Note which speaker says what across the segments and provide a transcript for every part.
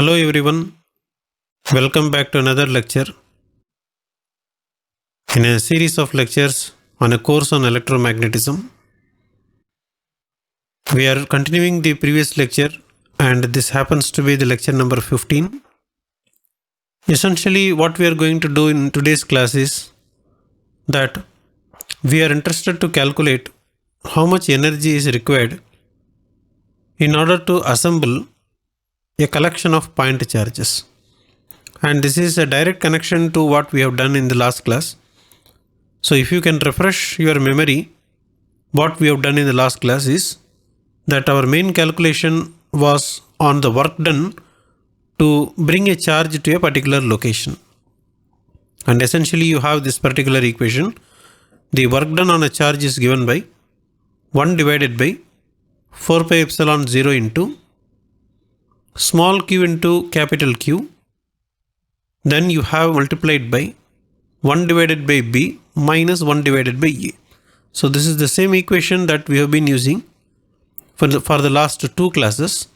Speaker 1: Hello everyone, welcome back to another lecture in a series of lectures on a course on electromagnetism. We are continuing the previous lecture and this happens to be the lecture number 15. Essentially what we are going to do in today's class is that we are interested to calculate how much energy is required in order to assemble a collection of point charges. And this is a direct connection to what we have done in the last class. So if you can refresh your memory, what we have done in the last class is that our main calculation was on the work done to bring a charge to a particular location. And essentially you have this particular equation. The work done on a charge is given by 1 divided by 4 pi epsilon 0 into small q into capital Q. Then you have multiplied by 1 divided by B minus 1 divided by A. So this is the same equation that we have been using for the last two classes.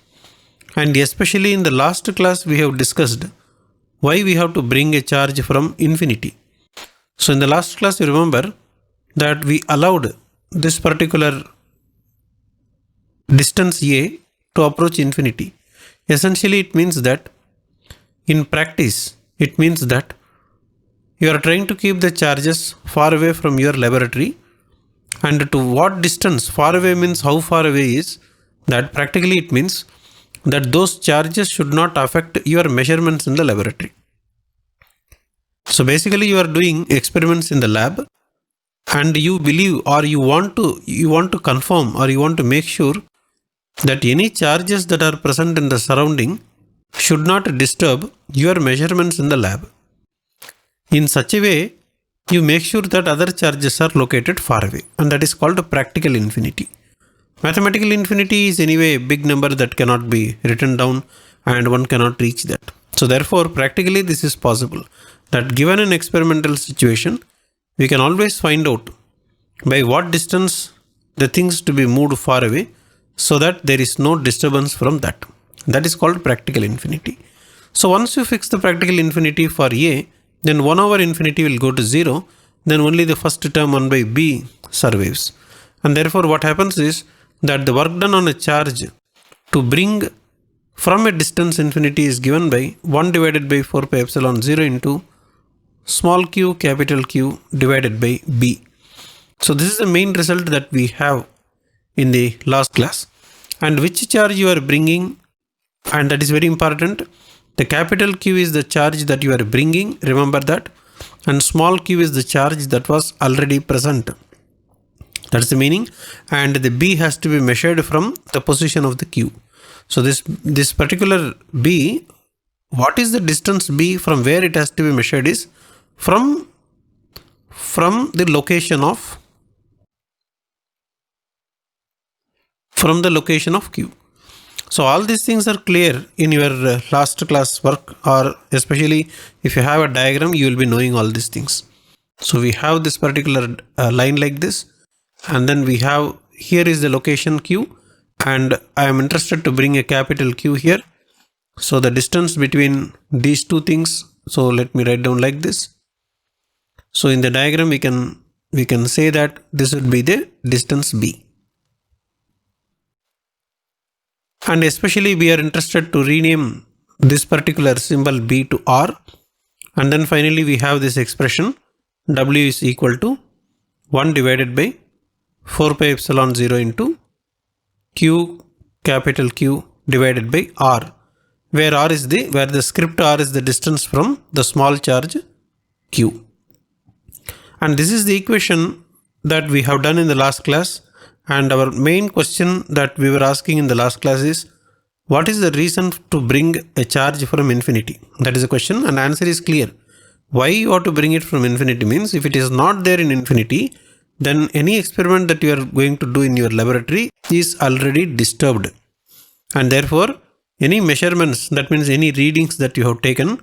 Speaker 1: And especially in the last class we have discussed why we have to bring a charge from infinity. So in the last class you remember that we allowed this particular distance A to approach infinity. Essentially it means that in practice it means that you are trying to keep the charges far away from your laboratory, and to what distance far away means how far away is that practically it means that those charges should not affect your measurements in the laboratory. So basically you are doing experiments in the lab and you believe or you want to confirm or you want to make sure that any charges that are present in the surrounding should not disturb your measurements in the lab. In such a way, you make sure that other charges are located far away, and that is called practical infinity. Mathematical infinity is anyway a big number that cannot be written down and one cannot reach that. So therefore, practically this is possible that given an experimental situation, we can always find out by what distance the things to be moved far away so that there is no disturbance from that. That is called practical infinity. So once you fix the practical infinity for A, then 1 over infinity will go to 0, then only the first term 1 by B survives. And therefore what happens is that the work done on a charge to bring from a distance infinity is given by 1 divided by 4 pi epsilon 0 into small q capital Q divided by B. So this is the main result that we have in the last class. And which charge you are bringing, and that is very important. The capital Q is the charge that you are bringing, remember that, and small q is the charge that was already present. That's the meaning. And the B has to be measured from the position of the Q. So this particular B, what is the distance B from where it has to be measured is from the location of Q. So all these things are clear in your last class work, or especially if you have a diagram, you will be knowing all these things. So we have this particular line like this, and then we have here is the location Q, and I am interested to bring a capital Q here. So the distance between these two things, so let me write down like this. So in the diagram we can say that this would be the distance B. And especially we are interested to rename this particular symbol B to R. And then finally we have this expression W is equal to 1 divided by 4 pi epsilon 0 into Q capital Q divided by R, where the script R is the distance from the small charge Q. And this is the equation that we have done in the last class. And our main question that we were asking in the last class is, what is the reason to bring a charge from infinity? That is the question, and answer is clear. Why you have to bring it from infinity means if it is not there in infinity, then any experiment that you are going to do in your laboratory is already disturbed. And therefore, any measurements, that means any readings that you have taken,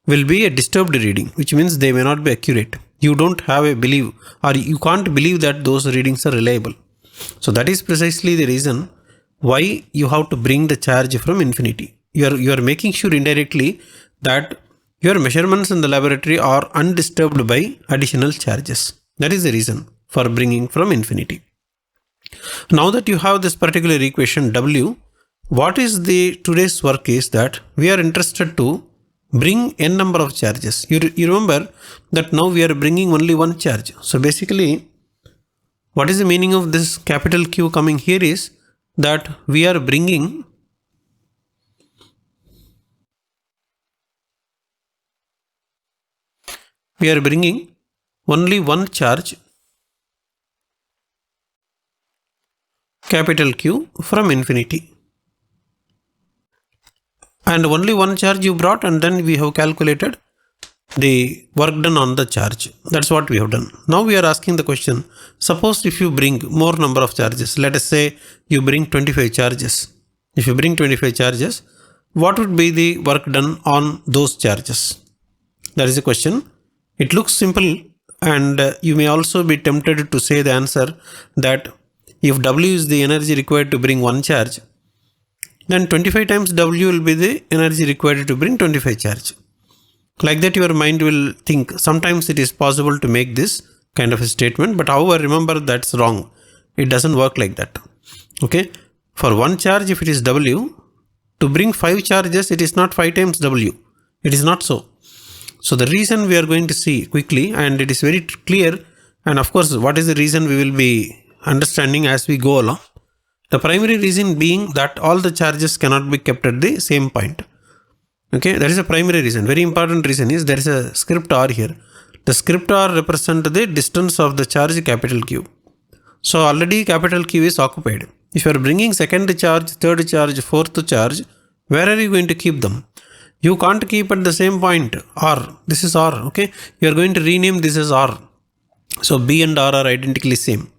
Speaker 1: will be a disturbed reading, which means they may not be accurate. You don't have a belief, or you can't believe that those readings are reliable. So that is precisely the reason why you have to bring the charge from infinity. you are making sure indirectly that your measurements in the laboratory are undisturbed by additional charges. That is the reason for bringing from infinity. Now that you have this particular equation W, what is the today's work is that we are interested to bring n number of charges. You remember that now we are bringing only one charge. So basically, what is the meaning of this capital Q coming here is that we are bringing only one charge, capital Q, from infinity. And only one charge you brought, and then we have calculated the work done on the charge. That's what we have done. Now we are asking the question, suppose if you bring more number of charges, let us say you bring 25 charges. If you bring 25 charges, what would be the work done on those charges? That is the question. It looks simple, and you may also be tempted to say the answer that if W is the energy required to bring one charge, then 25 times W will be the energy required to bring 25 charge. Like that your mind will think. Sometimes it is possible to make this kind of a statement, but however, remember that's wrong. It doesn't work like that. Okay. For one charge, if it is W, to bring 5 charges, it is not 5 times W. It is not so. So the reason we are going to see quickly, and it is very clear, and of course, what is the reason we will be understanding as we go along. The primary reason being that all the charges cannot be kept at the same point. Okay, that is a primary reason. Very important reason is there is a script R here. The script R represents the distance of the charge capital Q. So already capital Q is occupied. If you are bringing second charge, third charge, fourth charge, where are you going to keep them? You can't keep at the same point. R. This is R. Okay. You are going to rename this as R. So B and R are identically same.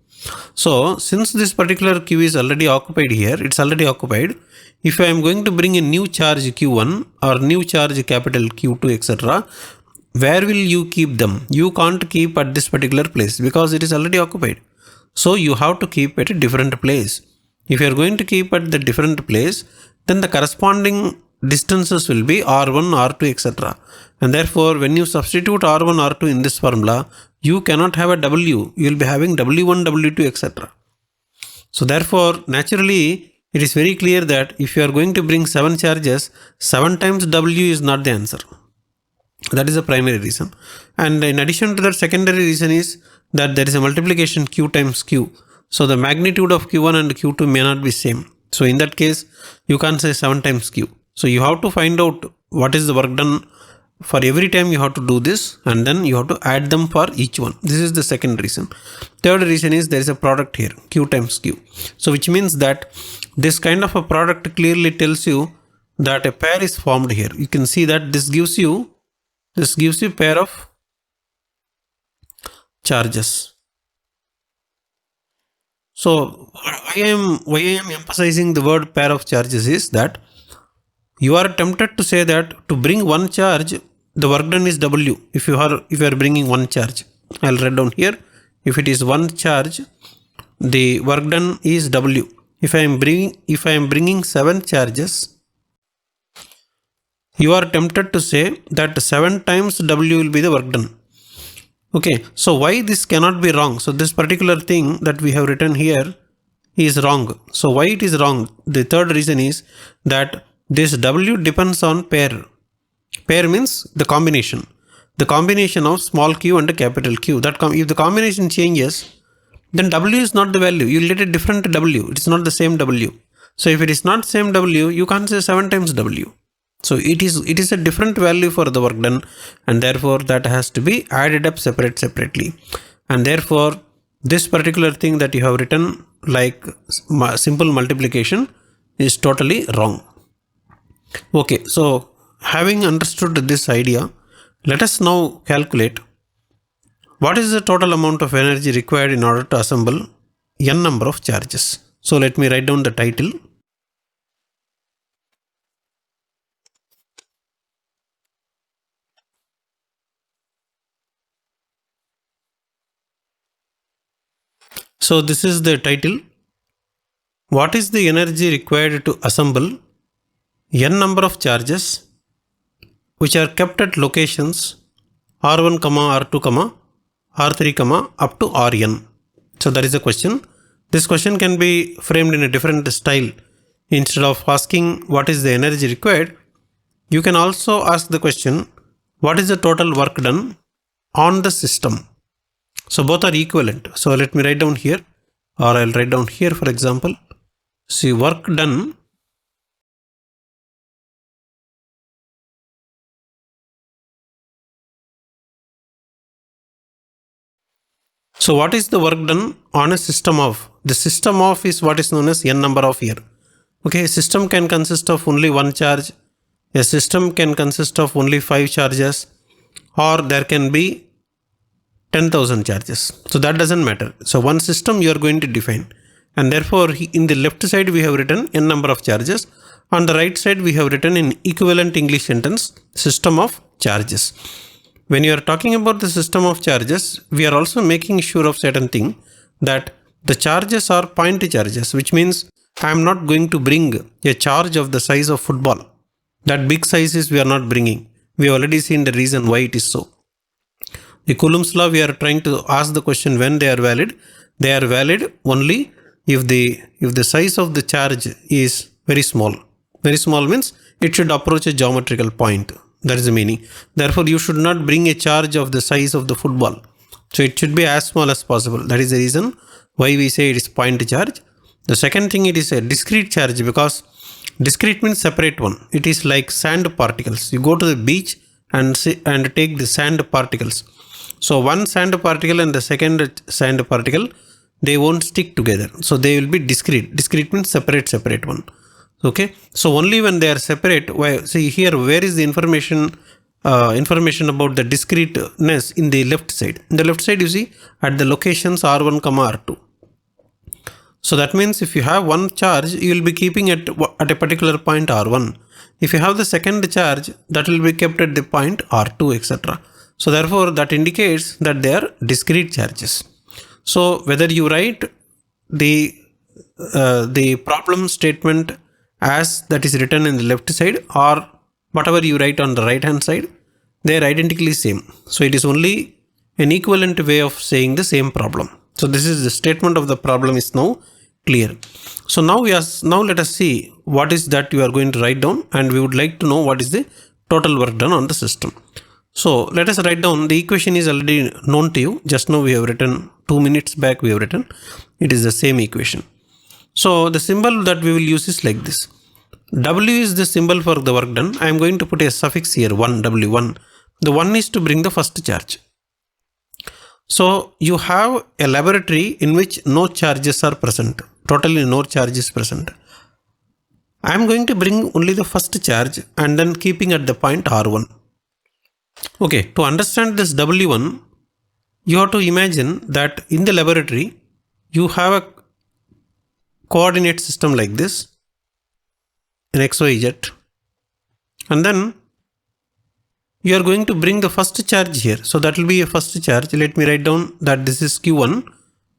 Speaker 1: So since this particular Q is already occupied here, it's already occupied. If I am going to bring a new charge Q1 or new charge capital Q2, etc., where will you keep them? You can't keep at this particular place because it is already occupied. So you have to keep at a different place. If you are going to keep at the different place, then the corresponding distances will be R1, R2, etc. And therefore, when you substitute R1, R2 in this formula, you cannot have a W. You will be having W1, W2, etc. So therefore, naturally, it is very clear that if you are going to bring 7 charges, 7 times W is not the answer. That is the primary reason. And in addition to that, secondary reason is that there is a multiplication Q times Q. So the magnitude of Q1 and Q2 may not be same. So in that case, you can't say 7 times Q. So you have to find out what is the work done for every time you have to do this, and then you have to add them for each one. This is the second reason. Third reason is there is a product here, Q times Q. So which means that this kind of a product clearly tells you that a pair is formed here. You can see that this gives you pair of charges. So why I am emphasizing the word pair of charges is that you are tempted to say that to bring one charge, the work done is W. If you are bringing one charge, I'll write down here. If it is one charge, the work done is W. If I am bringing 7 charges, you are tempted to say that 7 times W will be the work done. Okay, so why this cannot be wrong? So this particular thing that we have written here is wrong. So why it is wrong? The third reason is that this W depends on pair. Pair means the combination. The combination of small q and capital Q. If the combination changes, then W is not the value. You will get a different W. It is not the same W. So if it is not same W, you can't say 7 times W. So it is a different value for the work done, and therefore that has to be added up separately. And therefore this particular thing that you have written like simple multiplication is totally wrong. Okay, so having understood this idea, let us now calculate what is the total amount of energy required in order to assemble n number of charges. So let me write down the title. So this is the title. What is the energy required to assemble n number of charges which are kept at locations r1, r2, r3, up to rn. So that is the question. This question can be framed in a different style. Instead of asking what is the energy required, you can also ask the question, what is the total work done on the system? So both are equivalent. So let me write down here, or I'll write down here for example. See, work done So what is the work done on a system of? The system of is what is known as n number of here. Okay, a system can consist of only one charge. A system can consist of only 5 charges, or there can be 10,000 charges. So that doesn't matter. So one system you are going to define, and therefore in the left side we have written n number of charges. On the right side we have written in equivalent English sentence system of charges. When you are talking about the system of charges, we are also making sure of certain thing that the charges are point charges, which means I am not going to bring a charge of the size of football. That big sizes we are not bringing. We have already seen the reason why it is so. The Coulomb's law, we are trying to ask the question when they are valid. They are valid only if the size of the charge is very small. Very small means it should approach a geometrical point. That is the meaning. Therefore, you should not bring a charge of the size of the football. So it should be as small as possible. That is the reason why we say it is point charge. The second thing, it is a discrete charge, because discrete means separate one. It is like sand particles. You go to the beach and take the sand particles. So one sand particle and the second sand particle, they won't stick together. So they will be discrete. Discrete means separate one. Okay, so only when they are separate. See here, where is the information about the discreteness? In the left side. In the left side, you see at the locations r1, r2. So that means if you have one charge, you will be keeping it at a particular point r1. If you have the second charge, that will be kept at the point r2, etc. So therefore, that indicates that they are discrete charges. So whether you write the problem statement as that is written in the left side, or whatever you write on the right hand side, they are identically same. So it is only an equivalent way of saying the same problem. So this is the statement of the problem is now clear. So now let us see what is that you are going to write down, and we would like to know what is the total work done on the system. So let us write down. The equation is already known to you. Just now we have written 2 minutes back we have written. It is the same equation. So the symbol that we will use is like this. W is the symbol for the work done. I am going to put a suffix here, 1, W1. The 1 is to bring the first charge. So you have a laboratory in which no charges are present. Totally no charge is present. I am going to bring only the first charge and then keeping at the point R1. Okay, to understand this W1, you have to imagine that in the laboratory, you have a coordinate system like this, in XYZ, and then you are going to bring the first charge here. So that will be a first charge. Let me write down that this is Q1.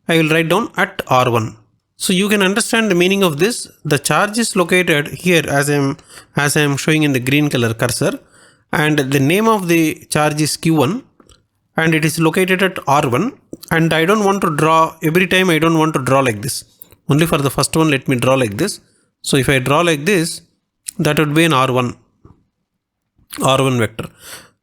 Speaker 1: I will write down at R1. So you can understand the meaning of this. The charge is located here as I am showing in the green color cursor, and the name of the charge is Q1, and it is located at R1. And I don't want to draw every time. I don't want to draw like this. Only for the first one, let me draw like this. So if I draw like this, that would be an R1 vector.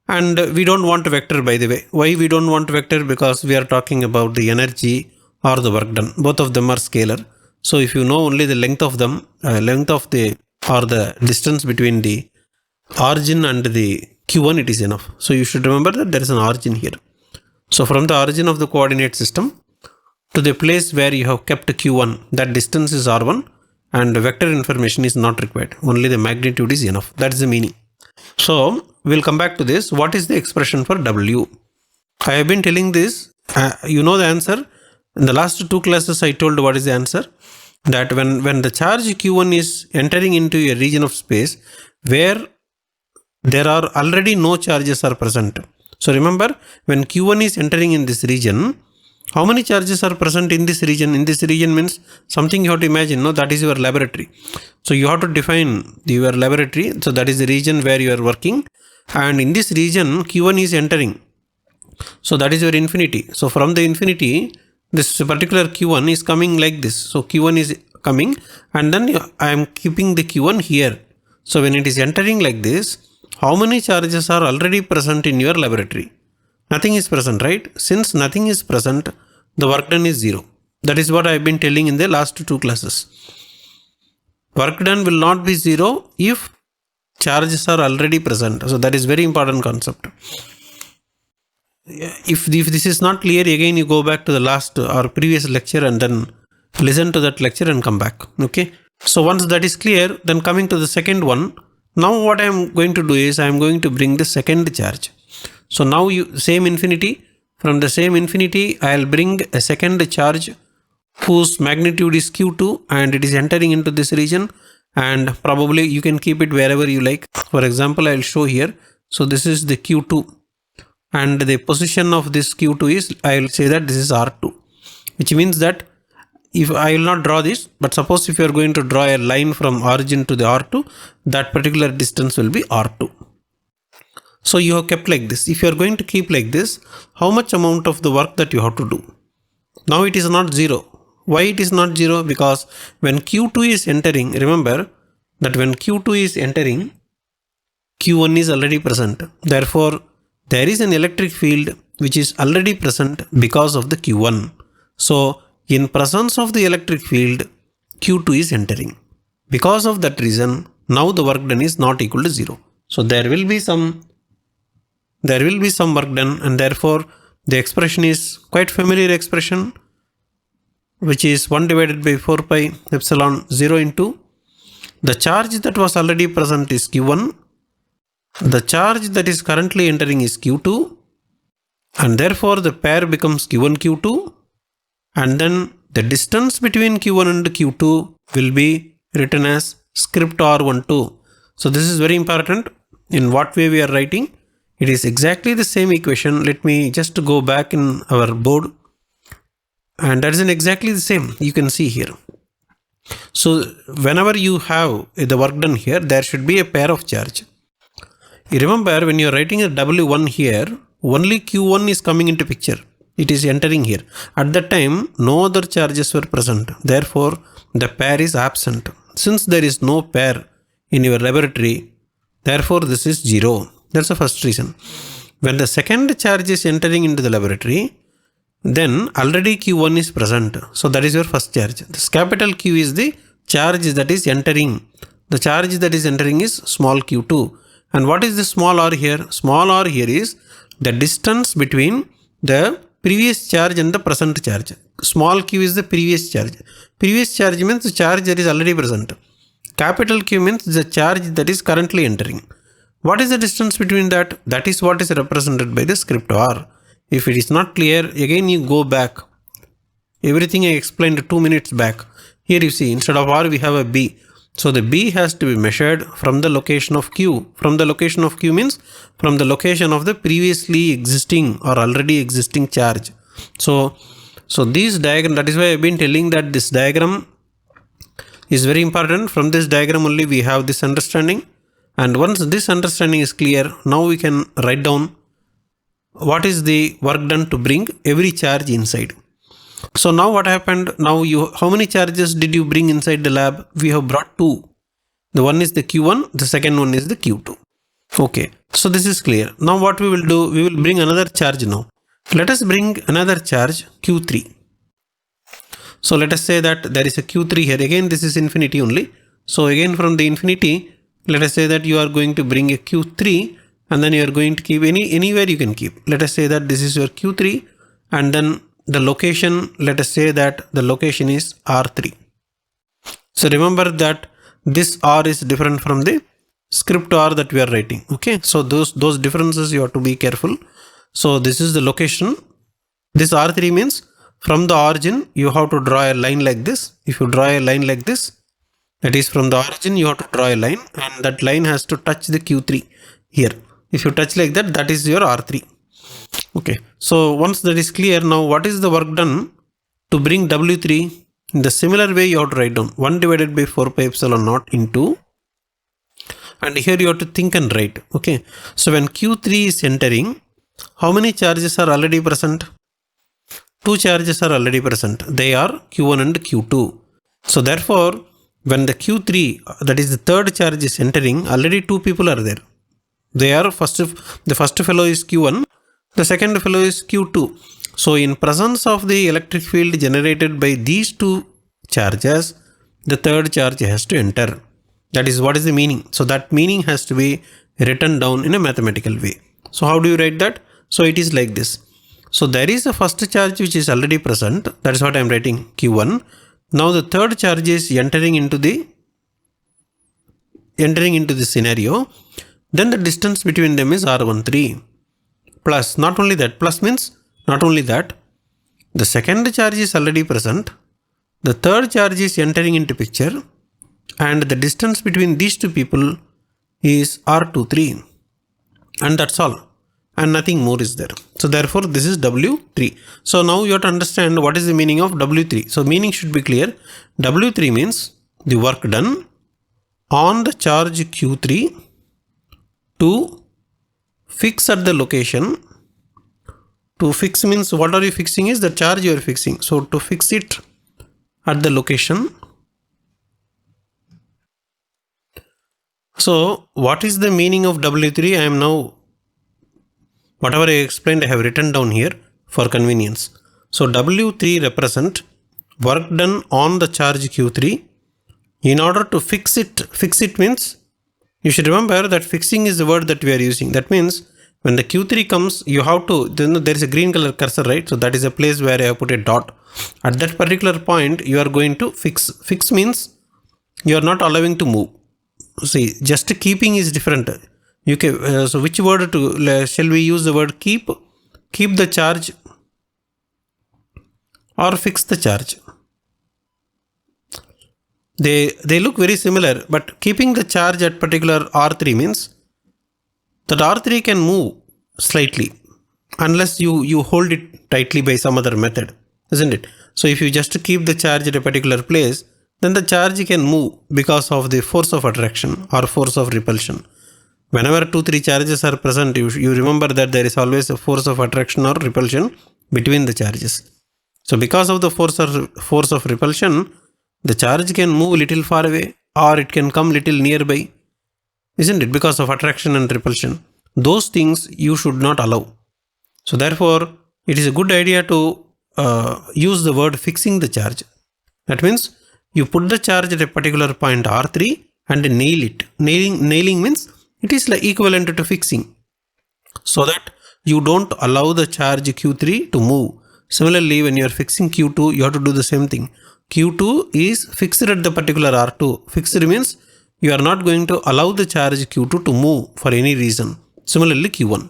Speaker 1: And we don't want a vector, by the way. Why we don't want vector? Because we are talking about the energy or the work done. Both of them are scalar. So if you know only the length of them, the distance between the origin and the Q1, it is enough. So you should remember that there is an origin here. So from the origin of the coordinate system to the place where you have kept Q1, that distance is R1, and vector information is not required. Only the magnitude is enough. That is the meaning. So we'll come back to this. What is the expression for W? I have been telling this. You know the answer. In the last 2 classes, I told what is the answer. That when the charge Q1 is entering into a region of space where there are already no charges are present. So remember, when Q1 is entering in this region, how many charges are present in this region? In this region means something you have to imagine, no, that is your laboratory. So you have to define your laboratory. So that is the region where you are working, and in this region Q1 is entering. So that is your infinity. So from the infinity, this particular Q1 is coming like this. So Q1 is coming, and then I am keeping the Q1 here. So when it is entering like this, how many charges are already present in your laboratory? Nothing is present, right? Since nothing is present, the work done is 0. That is what I have been telling in the last 2 classes. Work done will not be 0 if charges are already present. So that is very important concept. If this is not clear, again you go back to the last or previous lecture and then listen to that lecture and come back. Okay. So once that is clear, then coming to the second one. Now what I am going to do is I am going to bring the second charge. So now same infinity. From the same infinity, I will bring a second charge whose magnitude is Q2 and it is entering into this region, and probably you can keep it wherever you like. For example, I will show here. So this is the Q2 and the position of this Q2 is, I will say that this is R2, which means that if I will not draw this, but suppose if you are going to draw a line from origin to the R2, that particular distance will be R2. So you have kept like this. If you are going to keep like this, how much amount of the work that you have to do? Now it is not 0. Why it is not 0? Because when Q2 is entering, remember that when Q2 is entering, Q1 is already present. Therefore, there is an electric field which is already present because of the Q1. So in presence of the electric field, Q2 is entering. Because of that reason, now the work done is not equal to 0. So there will be some work done, and therefore the expression is quite familiar expression, which is 1 divided by 4 pi epsilon 0 into the charge that was already present is Q1, the charge that is currently entering is Q2, and therefore the pair becomes Q1 Q2, and then the distance between Q1 and Q2 will be written as script R12. So this is very important. In what way we are writing? It is exactly the same equation. Let me just go back in our board, and that is exactly the same. You can see here. So whenever you have the work done here, there should be a pair of charge. You remember when you are writing a W1 here, only Q1 is coming into picture. It is entering here. At that time, no other charges were present. Therefore, the pair is absent. Since there is no pair in your laboratory, therefore this is 0. That's the first reason. When the second charge is entering into the laboratory, then already Q1 is present. So that is your first charge. This capital Q is the charge that is entering. The charge that is entering is small q2. And what is the small r here? Small r here is the distance between the previous charge and the present charge. Small q is the previous charge. Previous charge means the charge that is already present. Capital Q means the charge that is currently entering. What is the distance between that? That is what is represented by the script R. If it is not clear, again you go back. Everything I explained 2 minutes back. Here you see, instead of R we have a B. So the B has to be measured from the location of Q. From the location of Q means from the location of the previously existing or already existing charge. So this diagram, that is why I have been telling that this diagram is very important. From this diagram only we have this understanding. And once this understanding is clear, now we can write down what is the work done to bring every charge inside. So now what happened? Now how many charges did you bring inside the lab? We have brought 2. The one is the Q1, the second one is the Q2. Okay, so this is clear. Now what we will do, we will bring another charge now. Let us bring another charge Q3. So let us say that there is a Q3 here. Again, this is infinity only. So again from the infinity, let us say that you are going to bring a Q3 and then you are going to keep anywhere you can keep. Let us say that this is your Q3 and then the location, let us say that the location is R3. So remember that this R is different from the script R that we are writing. Okay, so those differences you have to be careful. So this is the location. This R3 means from the origin you have to draw a line like this. If you draw a line like this, that is from the origin you have to draw a line and that line has to touch the Q3 here. If you touch like that, that is your R3. Okay, so once that is clear, now what is the work done to bring W3? In the similar way, you have to write down 1 divided by 4 pi epsilon naught into, and here you have to think and write. Okay, so when Q3 is entering, how many charges are already present? 2 charges are already present. They are Q1 and Q2. So therefore, when the Q3, that is the third charge, is entering, already 2 people are there. They are the first fellow is Q1, the second fellow is Q2. So in presence of the electric field generated by these 2 charges, the third charge has to enter. That is what is the meaning. So that meaning has to be written down in a mathematical way. So how do you write that? So it is like this. So there is a first charge which is already present. That is what I am writing, Q1. Now the third charge is entering into the scenario. Then the distance between them is R13. Plus, not only that, plus means not only that, the second charge is already present. The third charge is entering into picture. And the distance between these 2 people is R23. And that's all. And nothing more is there. So therefore, this is W3. So now you have to understand what is the meaning of W3. So meaning should be clear. W3 means the work done on the charge Q3 to fix at the location. To fix means what are you fixing is the charge you are fixing. So to fix it at the location. So what is the meaning of W3? I am now, whatever I explained, I have written down here for convenience. So W3 represent work done on the charge Q3 in order to fix it. Fix it means, you should remember that fixing is the word that we are using. That means when the Q3 comes, you have to, then there is a green color cursor, right? So that is a place where I have put a dot. At that particular point, you are going to fix. Fix means you are not allowing to move. See, just keeping is different. You can, so which word shall we use the word keep? Keep the charge or fix the charge. They look very similar, but keeping the charge at particular R3 means that R3 can move slightly unless you hold it tightly by some other method, isn't it? So if you just keep the charge at a particular place, then the charge can move because of the force of attraction or force of repulsion. Whenever 2-3 charges are present, you remember that there is always a force of attraction or repulsion between the charges. So because of the force of repulsion, the charge can move little far away or it can come little nearby, isn't it? Because of attraction and repulsion. Those things you should not allow. So therefore, it is a good idea to use the word fixing the charge. That means you put the charge at a particular point R3 and nail it. Nailing means it is like equivalent to fixing. So that you don't allow the charge Q3 to move. Similarly, when you are fixing Q2, you have to do the same thing. Q2 is fixed at the particular R2. Fixed means you are not going to allow the charge Q2 to move for any reason. Similarly, Q1.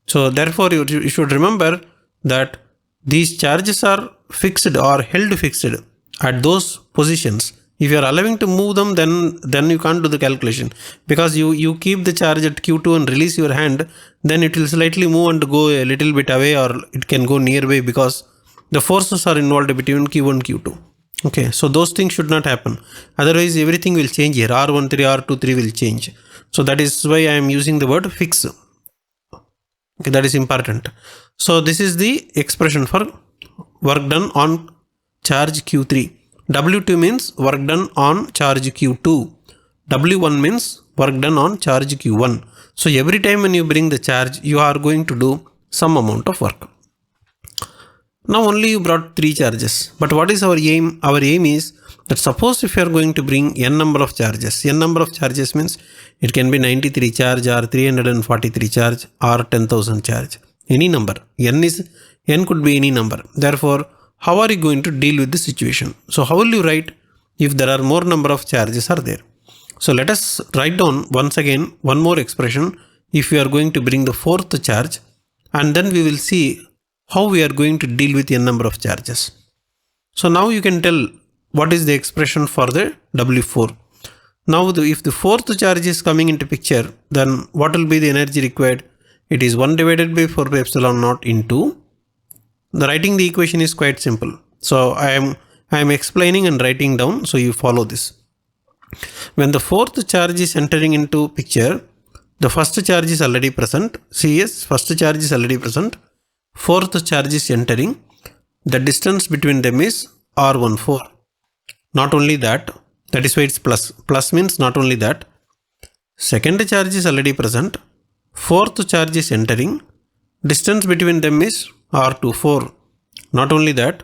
Speaker 1: So therefore, you should remember that these charges are fixed or held fixed at those positions. If you are allowing to move them, then you can't do the calculation, because you keep the charge at Q2 and release your hand, then it will slightly move and go a little bit away, or it can go nearby because the forces are involved between Q1 and Q2. Okay, so those things should not happen. Otherwise, everything will change here. R13, R23 will change. So that is why I am using the word fix. Okay, that is important. So this is the expression for work done on charge Q3. W2 means work done on charge Q2. W1 means work done on charge Q1. So every time when you bring the charge, you are going to do some amount of work. Now only you brought 3 charges. But what is our aim? Our aim is that suppose if you are going to bring n number of charges. N number of charges means it can be 93 charge or 343 charge or 10,000 charge. Any number. N could be any number. Therefore, how are you going to deal with the situation? So how will you write if there are more number of charges are there? So let us write down once again one more expression if we are going to bring the 4th charge, and then we will see how we are going to deal with n number of charges. So now you can tell what is the expression for the W4. Now if the 4th charge is coming into picture, then what will be the energy required? It is 1 divided by 4 pi epsilon naught into, the writing the equation is quite simple. So I am explaining and writing down, so you follow this. When the fourth charge is entering into picture, the first charge is already present. See, yes, first charge is already present. Fourth charge is entering. The distance between them is R14. Not only that, that is why it's plus. Plus means not only that. Second charge is already present. Fourth charge is entering. Distance between them is R24. Not only that,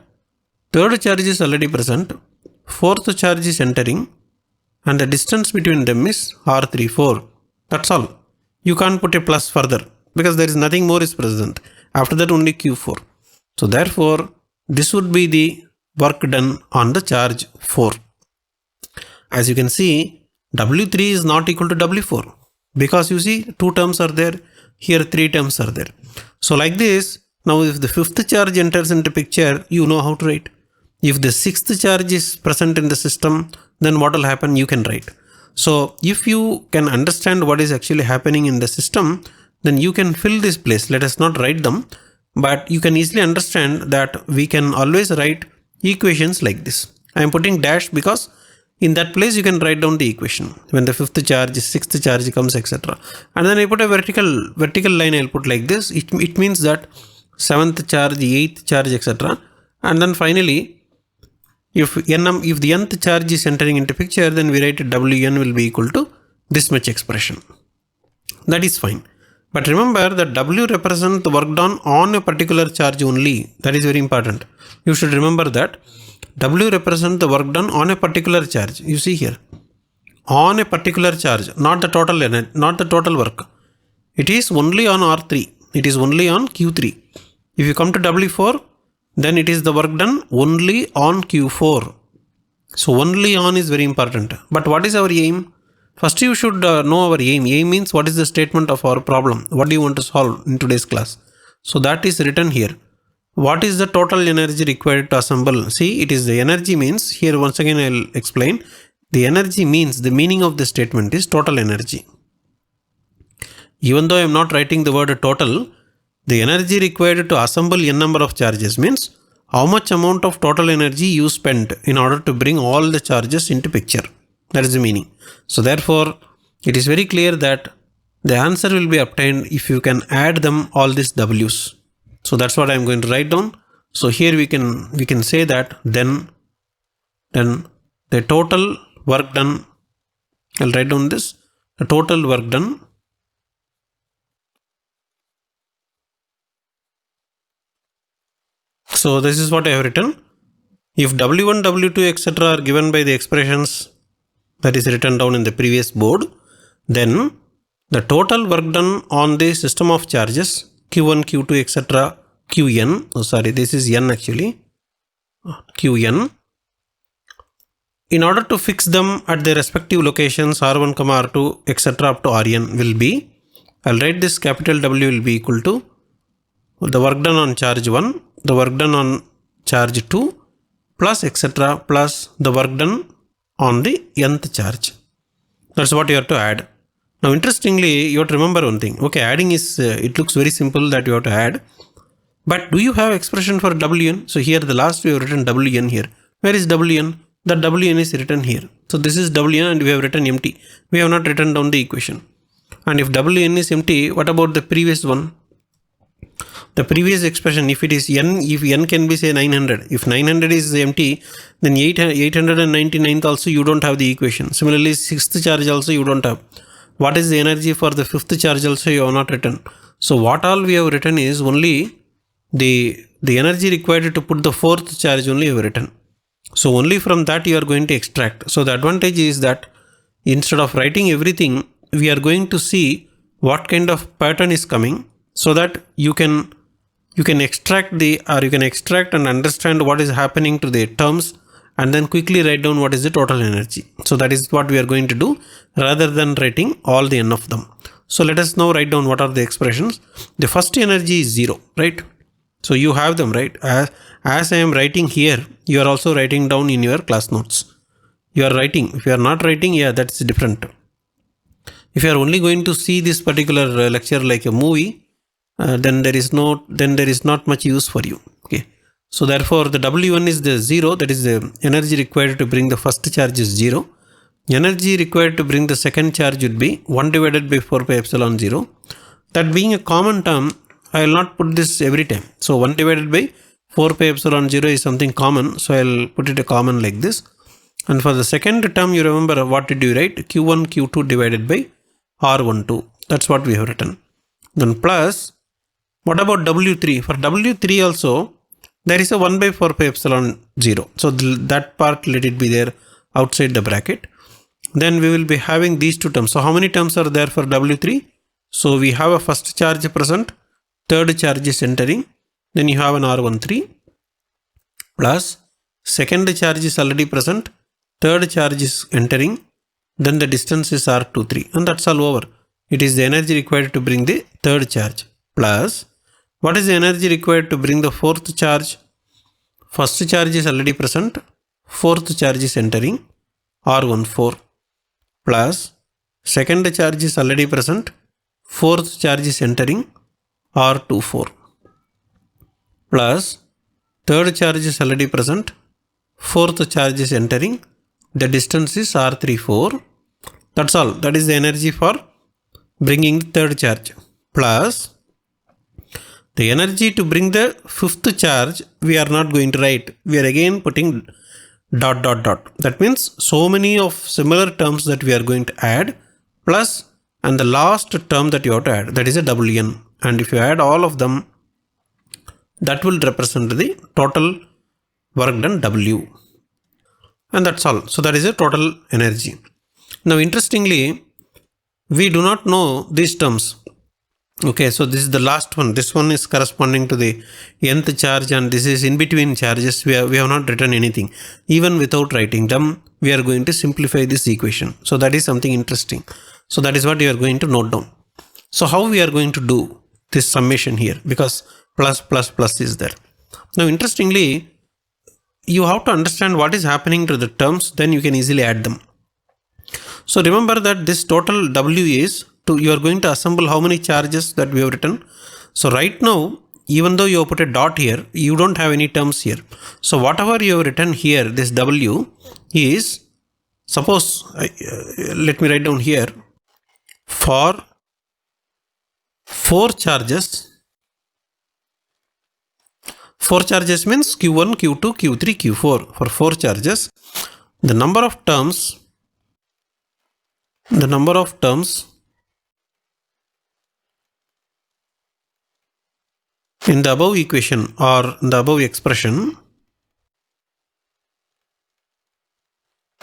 Speaker 1: third charge is already present. Fourth charge is entering. And the distance between them is R34. That's all. You can't put a plus further because there is nothing more is present. After that only Q4. So therefore, this would be the work done on the charge 4. As you can see, W3 is not equal to W4 because you see 2 terms are there, here 3 terms are there. So like this, now if the fifth charge enters into picture, you know how to write. If the sixth charge is present in the system, then what will happen? You can write. So if you can understand what is actually happening in the system, then you can fill this place. Let us not write them, but you can easily understand that we can always write equations like this. I am putting dash because in that place you can write down the equation. When the fifth charge, sixth charge comes, etc. And then I put a vertical line. I'll put like this. It means that seventh charge, eighth charge, etc. And then finally, if the nth charge is entering into picture, then we write Wn will be equal to this much expression. That is fine. But remember that W represents the work done on a particular charge only. That is very important. You should remember that W represents the work done on a particular charge. You see here, on a particular charge, not the total energy, not the total work. It is only on R3. It is only on Q3. If you come to W4, then it is the work done only on Q4. So only on is very important. But what is our aim? First you should know our aim. Aim means what is the statement of our problem. What do you want to solve in today's class? So that is written here. What is the total energy required to assemble? See, it is the energy means, here once again I will explain. The energy means, the meaning of the statement is total energy. Even though I am not writing the word total, the energy required to assemble n number of charges means how much amount of total energy you spent in order to bring all the charges into picture. That is the meaning. So therefore, it is very clear that the answer will be obtained if you can add them all these W's. So that's what I am going to write down. So here we can say that then the total work done, I'll write down this, the total work done So this is what I have written. If W1, W2, etc. are given by the expressions that is written down in the previous board, then the total work done on the system of charges Q1, Q2, etc. Qn, oh sorry, this is n actually, Qn. In order to fix them at their respective locations R1, R2, etc. up to Rn will be, I'll write this capital W will be equal to the work done on charge 1, the work done on charge 2, plus etc. plus the work done on the nth charge. That's what you have to add. Now interestingly, you have to remember one thing. Okay, adding is, it looks very simple that you have to add. But do you have expression for Wn? So here the last we have written Wn here. Where is Wn? That Wn is written here. So this is Wn and we have written empty. We have not written down the equation. And if Wn is empty, what about the previous one? The previous expression, if it is n, if n can be say 900, if 900 is empty, then 899th also you don't have the equation. Similarly, 6th charge also you don't have. What is the energy for the 5th charge also you have not written. So what all we have written is only the energy required to put the 4th charge only you have written. So only from that you are going to extract. So the advantage is that instead of writing everything, we are going to see what kind of pattern is coming, so that you can extract and understand what is happening to the terms and then quickly write down what is the total energy. So that is what we are going to do rather than writing all the n of them. So let us now write down what are the expressions. The first energy is 0, right? So you have them, right? As I am writing here, you are also writing down in your class notes. You are writing. If you are not writing, yeah, that's different. If you are only going to see this particular lecture like a movie, then there is not much use for you. Okay. So therefore the W1 is the 0, that is the energy required to bring the first charge is 0. Energy required to bring the second charge would be 1 divided by 4 pi epsilon 0. That being a common term, I will not put this every time. So 1 divided by 4 pi epsilon 0 is something common. So I will put it a common like this. And for the second term, you remember what did you write? Q1 Q2 divided by R12. That's what we have written. Then plus, what about W3? For W3 also, there is a 1 by 4 pi epsilon 0. So that part, let it be there outside the bracket. Then we will be having these two terms. So how many terms are there for W3? So we have a first charge present, third charge is entering. Then you have an R13 plus second charge is already present, third charge is entering. Then the distance is R23 and that's all over. It is the energy required to bring the third charge plus what is the energy required to bring the fourth charge? First charge is already present, fourth charge is entering, R14 plus second charge is already present, fourth charge is entering, R24 plus third charge is already present, fourth charge is entering, the distance is R34. That's all. That is the energy for bringing the third charge plus the energy to bring the fifth charge we are not going to write. We are again putting ... That means so many of similar terms that we are going to add plus and the last term that you have to add, that is a Wn. And if you add all of them, that will represent the total work done W. And that's all. So that is a total energy. Now interestingly, we do not know these terms. Okay, so this is the last one. This one is corresponding to the nth charge and this is in between charges. We have not written anything. Even without writing them, we are going to simplify this equation. So that is something interesting. So that is what you are going to note down. So how we are going to do this summation here, because plus is there. Now interestingly, you have to understand what is happening to the terms, then you can easily add them. So remember that this total W is you are going to assemble how many charges that we have written. So right now, even though you have put a dot here, you don't have any terms here. So whatever you have written here, this W is, suppose, let me write down here, for 4 charges. 4 charges means Q1, Q2, Q3, Q4. For 4 charges, the number of terms in the above equation or in the above expression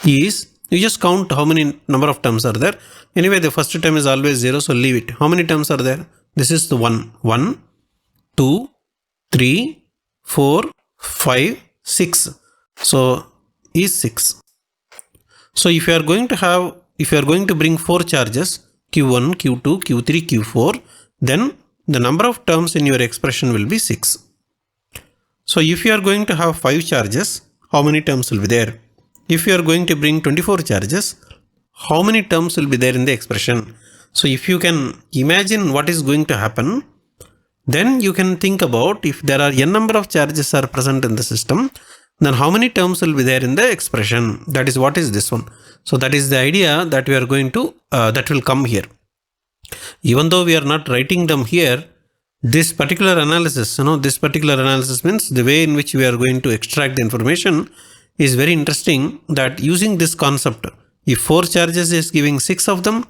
Speaker 1: is, you just count how many number of terms are there. Anyway, the first term is always 0, so leave it. How many terms are there? This is the 1. 1, 2, 3, 4, 5, 6. So is 6. So if you are going to bring 4 charges, Q1, Q2, Q3, Q4, then the number of terms in your expression will be 6. So if you are going to have 5 charges, how many terms will be there? If you are going to bring 24 charges, how many terms will be there in the expression? So if you can imagine what is going to happen, then you can think about if there are n number of charges are present in the system, then how many terms will be there in the expression? That is what is this one. So that is the idea that we are going to, that will come here. Even though we are not writing them here, this particular analysis, this particular analysis means the way in which we are going to extract the information is very interesting, that using this concept, if 4 charges is giving 6 of them,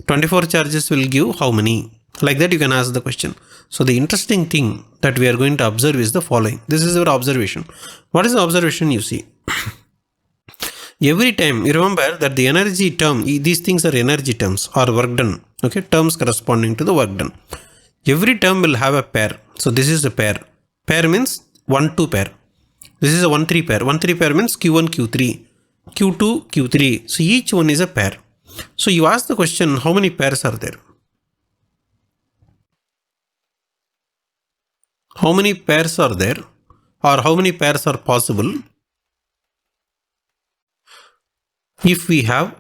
Speaker 1: 24 charges will give how many? Like that you can ask the question. So the interesting thing that we are going to observe is the following. This is our observation. What is the observation you see? Every time, you remember that the energy term, these things are energy terms or work done. Okay, terms corresponding to the work done. Every term will have a pair. So this is a pair. Pair means 1, 2 pair. This is a 1, 3 pair. 1, 3 pair means Q1, Q3, Q2, Q3. So each one is a pair. So you ask the question, how many pairs are there? How many pairs are there, or how many pairs are possible if we have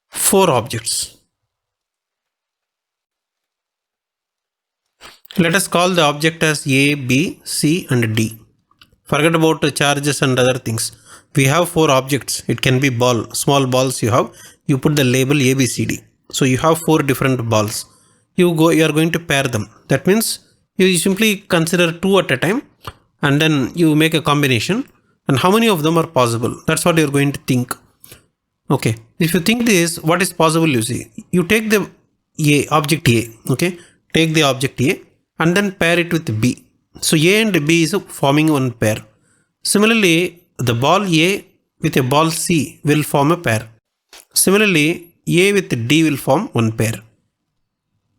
Speaker 1: 4 objects? Let us call the object as A, B, C and D. Forget about the charges and other things. We have 4 objects. It can be ball, small balls you have. You put the label A, B, C, D. So you have 4 different balls. You are going to pair them. That means you simply consider 2 at a time and then you make a combination. And how many of them are possible? That's what you're going to think. Okay. If you think this, what is possible you see? You take the A, object A. Okay. Take the object A and then pair it with B. So A and B is forming one pair. Similarly, the ball A with a ball C will form a pair. Similarly, A with D will form one pair.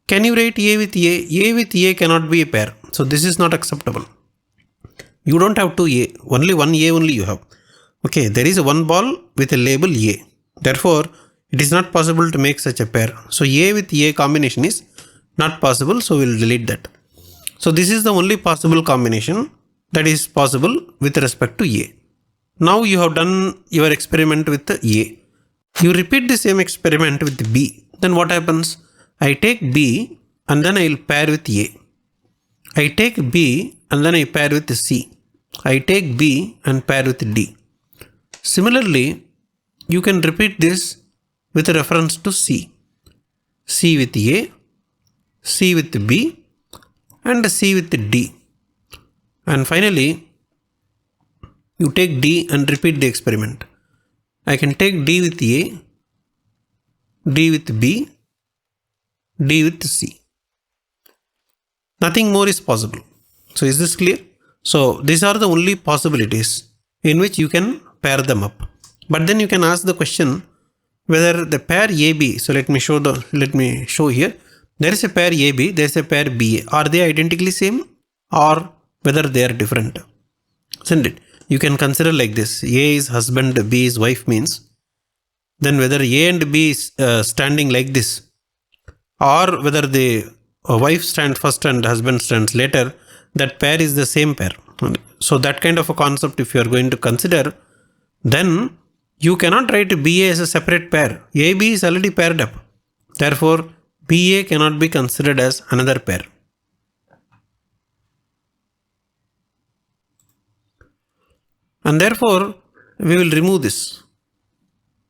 Speaker 1: Can you write A with A? A with A cannot be a pair. So this is not acceptable. You don't have 2 A. Only one A only you have. Okay, there is one ball with a label A. Therefore, it is not possible to make such a pair. So A with A combination is not possible. So we'll delete that. So this is the only possible combination that is possible with respect to A. Now you have done your experiment with the A. You repeat the same experiment with B. Then what happens? I take B and then I will pair with A. I take B and then I pair with C. I take B and pair with D. Similarly, you can repeat this with reference to C. C with A, C with B and C with D. And finally, you take D and repeat the experiment. I can take D with A, D with B, D with C. Nothing more is possible. So is this clear? So these are the only possibilities in which you can pair them up. But then you can ask the question whether the pair AB, so let me show here. There is a pair AB, there is a pair BA. Are they identically same or whether they are different? Isn't it? You can consider like this. A is husband, B is wife means. Then whether A and B is standing like this or whether the wife stands first and husband stands later, that pair is the same pair. So that kind of a concept if you are going to consider, then you cannot write BA as a separate pair. AB is already paired up. Therefore, BA cannot be considered as another pair. And therefore, we will remove this.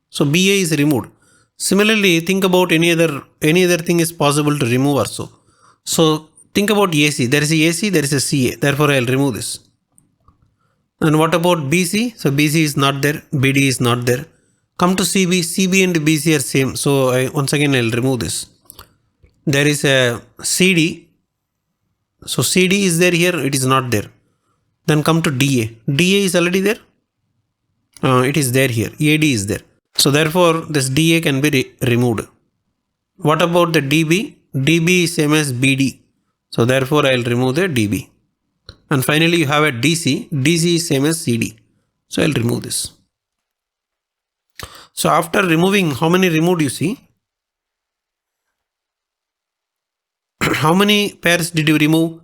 Speaker 1: So BA is removed. Similarly, think about any other thing is possible to remove also. So think about AC. There is a AC, there is a CA. Therefore, I will remove this. And what about BC? So BC is not there. BD is not there. Come to CB. CB and BC are same. So once again I will remove this. There is a CD. So CD is there here. It is not there. Then come to DA. DA is already there. It is there here. AD is there. So therefore this DA can be removed. What about the DB? DB is same as BD. So therefore I will remove the DB. And finally you have a DC. DC is same as CD. So I will remove this. So after removing, how many removed you see? How many pairs did you remove?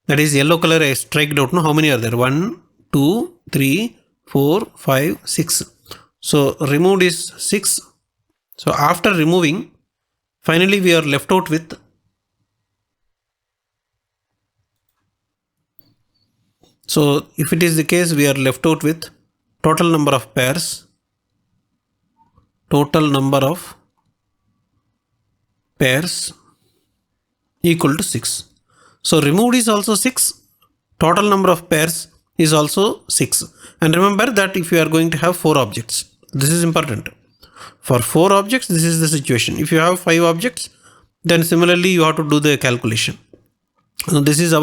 Speaker 1: That is yellow color I striked out. No, how many are there? 1, 2, 3, 4, 5, 6. So removed is 6. So after removing, finally we are left out with so if it is the case, we are left out with total number of pairs. Total number of pairs equal to 6. So removed is also 6. Total number of pairs is also 6. And remember that if you are going to have 4 objects, this is important. For 4 objects, this is the situation. If you have 5 objects, then similarly you have to do the calculation. So this is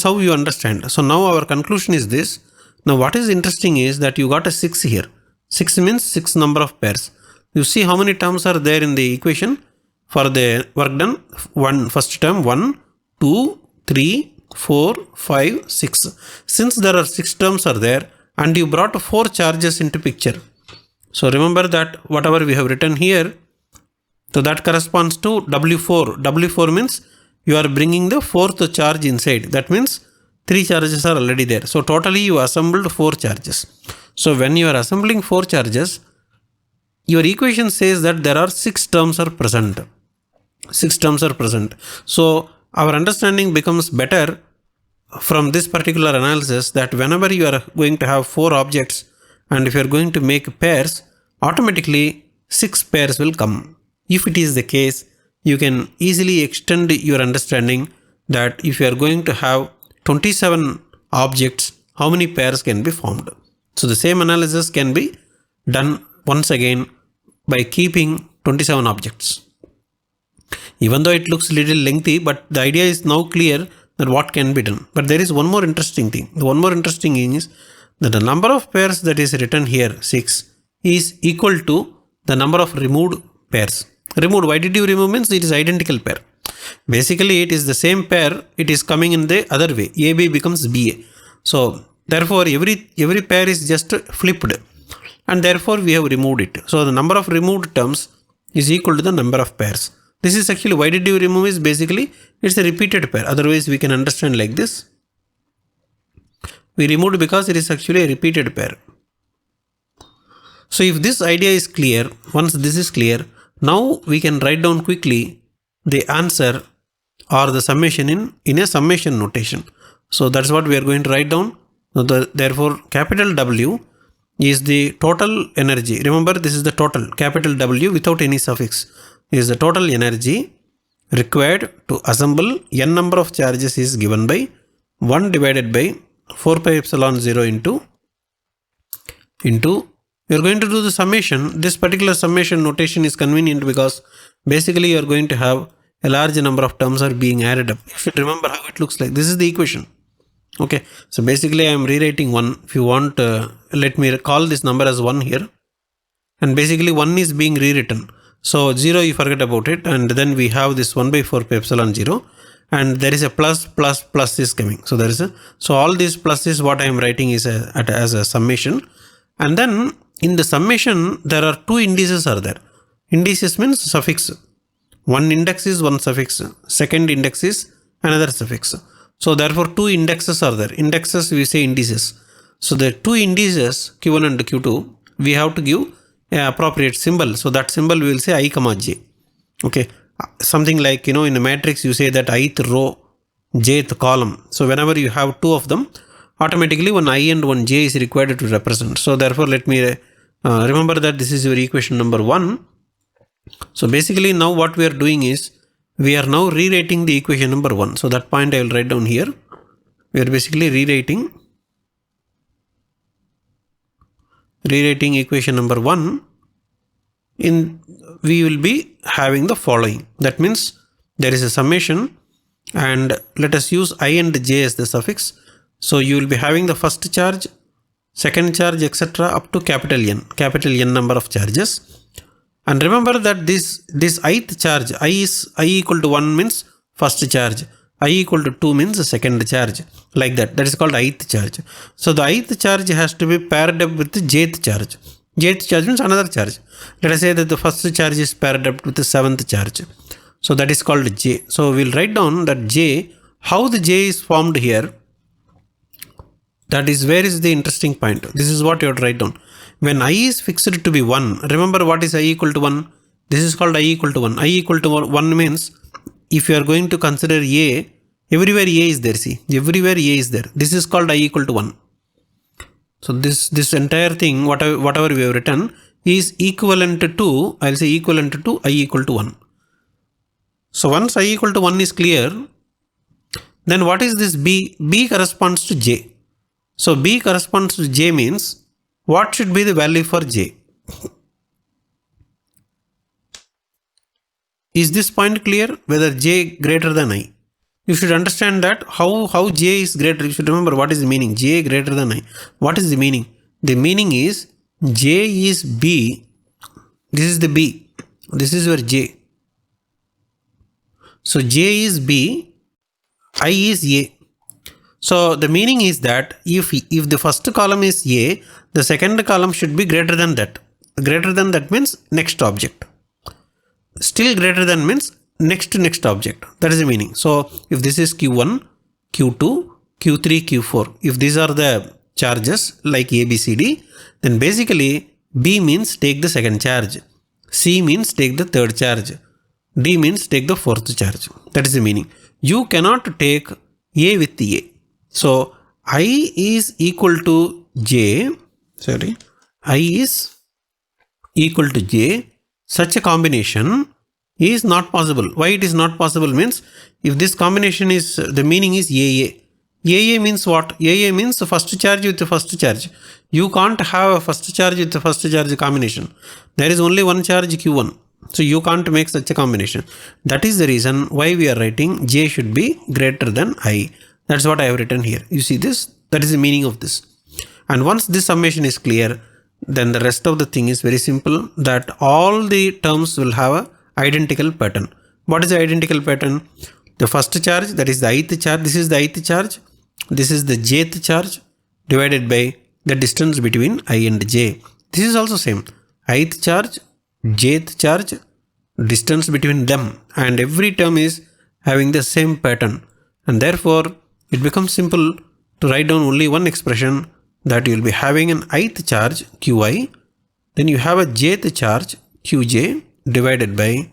Speaker 1: how you understand. So now our conclusion is this. Now what is interesting is that you got a 6 here. 6 means 6 number of pairs. You see how many terms are there in the equation for the work done. First term 1, 2, 3, 4, 5, 6. Since there are 6 terms are there and you brought 4 charges into picture. So remember that whatever we have written here, so that corresponds to W4. W4 means you are bringing the 4th charge inside. That means 3 charges are already there. So totally you assembled 4 charges. So when you are assembling 4 charges, your equation says that there are 6 terms are present. 6 terms are present. So our understanding becomes better from this particular analysis, that whenever you are going to have 4 objects and if you are going to make pairs, automatically 6 pairs will come. If it is the case, you can easily extend your understanding that if you are going to have 27 objects, how many pairs can be formed. So the same analysis can be done once again by keeping 27 objects. Even though it looks a little lengthy, but the idea is now clear that what can be done. But there is one more interesting thing. The one more interesting thing is that the number of pairs that is written here, 6, is equal to the number of removed pairs. Removed, why did you remove means it is identical pair. Basically it is the same pair, it is coming in the other way. AB becomes BA. So therefore every pair is just flipped and therefore we have removed it. So the number of removed terms is equal to the number of pairs. This is actually, why did you remove is basically it's a repeated pair. Otherwise we can understand like this. We removed because it is actually a repeated pair. So if this idea is clear, once this is clear, now we can write down quickly the answer or the summation in a summation notation. So that's what we are going to write down. So therefore capital W is the total energy. Remember, this is the total. Capital W without any suffix is the total energy required to assemble n number of charges is given by 1 divided by 4 pi epsilon 0 into we are going to do the summation. This particular summation notation is convenient because basically you are going to have a large number of terms are being added up. If you remember how it looks like, this is the equation. Okay, so basically I am rewriting 1. If you want, let me call this number as 1 here, and basically 1 is being rewritten. So 0 you forget about it, and then we have this 1 by 4 pi epsilon 0, and there is a plus is coming. So there is so all these pluses what I am writing is as a summation, and then in the summation there are 2 indices are there. Indices means suffix. One index is one suffix, second index is another suffix. So therefore 2 indexes are there. Indexes we say indices. So the 2 indices Q1 and Q2 we have to give an appropriate symbol. So that symbol we will say I comma j. Okay, something like in a matrix you say that ith row, jth column. So whenever you have 2 of them, automatically one I and one j is required to represent. So therefore let me remember that this is your equation number 1. So basically now what we are doing is we are now rewriting the equation number 1. So that point I will write down here. We are basically rewriting equation number 1. We will be having the following. That means there is a summation, and let us use I and j as the suffix. So you will be having the first charge, second charge, etc. up to capital N number of charges. And remember that this ith charge, I equal to 1 means first charge, I equal to 2 means second charge, like that. That is called ith charge. So the ith charge has to be paired up with the jth charge. Jth charge means another charge. Let us say that the first charge is paired up with the 7th charge. So that is called j. So we will write down that j, how the j is formed here. That is where is the interesting point. This is what you have to write down. When I is fixed to be 1, remember what is I equal to 1? This is called I equal to 1. I equal to 1 means if you are going to consider A, everywhere A is there, see. Everywhere A is there. This is called I equal to 1. So this entire thing, whatever we have written, is equivalent to, I will say equivalent to I equal to 1. So once I equal to 1 is clear, then what is this B? B corresponds to J. So B corresponds to J means, what should be the value for j? Is this point clear? Whether j greater than I? You should understand that how j is greater. You should remember what is the meaning. J greater than I. What is the meaning? The meaning is j is B. This is the B. This is your j. So j is B. I is A. So the meaning is that if the first column is A, the second column should be greater than that. Greater than that means next object. Still greater than means next to next object. That is the meaning. So if this is Q1, Q2, Q3, Q4, if these are the charges like A, B, C, D, then basically B means take the second charge. C means take the third charge. D means take the fourth charge. That is the meaning. you cannot take A with A. So I is equal to J, I is equal to J, such a combination is not possible. Why it is not possible means, if this combination is, the meaning is AA. AA means what? AA means the first charge with the first charge. You can't have a first charge with the first charge combination. There is only one charge Q1. So you can't make such a combination. That is the reason why we are writing J should be greater than I. That's what I have written here. You see this? That is the meaning of this. And once this summation is clear, then the rest of the thing is very simple, that all the terms will have a identical pattern. What is the identical pattern? The first charge, that is the ith charge, this is the ith charge, this is the jth charge divided by the distance between I and j. This is also same, ith charge, jth charge, distance between them, and every term is having the same pattern, and therefore it becomes simple to write down only one expression, that you will be having an ith charge qi, then you have a jth charge qj divided by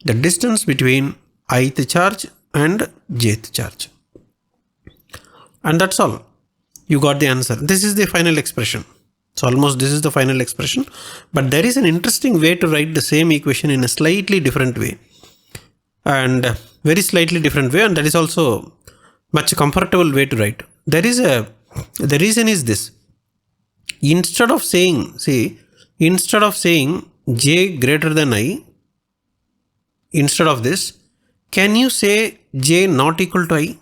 Speaker 1: the distance between ith charge and jth charge. And that's all. You got the answer. This is the final expression. So almost this is the final expression. But there is an interesting way to write the same equation in a slightly different way. And very slightly different way. And that is also much comfortable way to write. The reason is this. Instead of saying j greater than I, instead of this, can you say j not equal to I?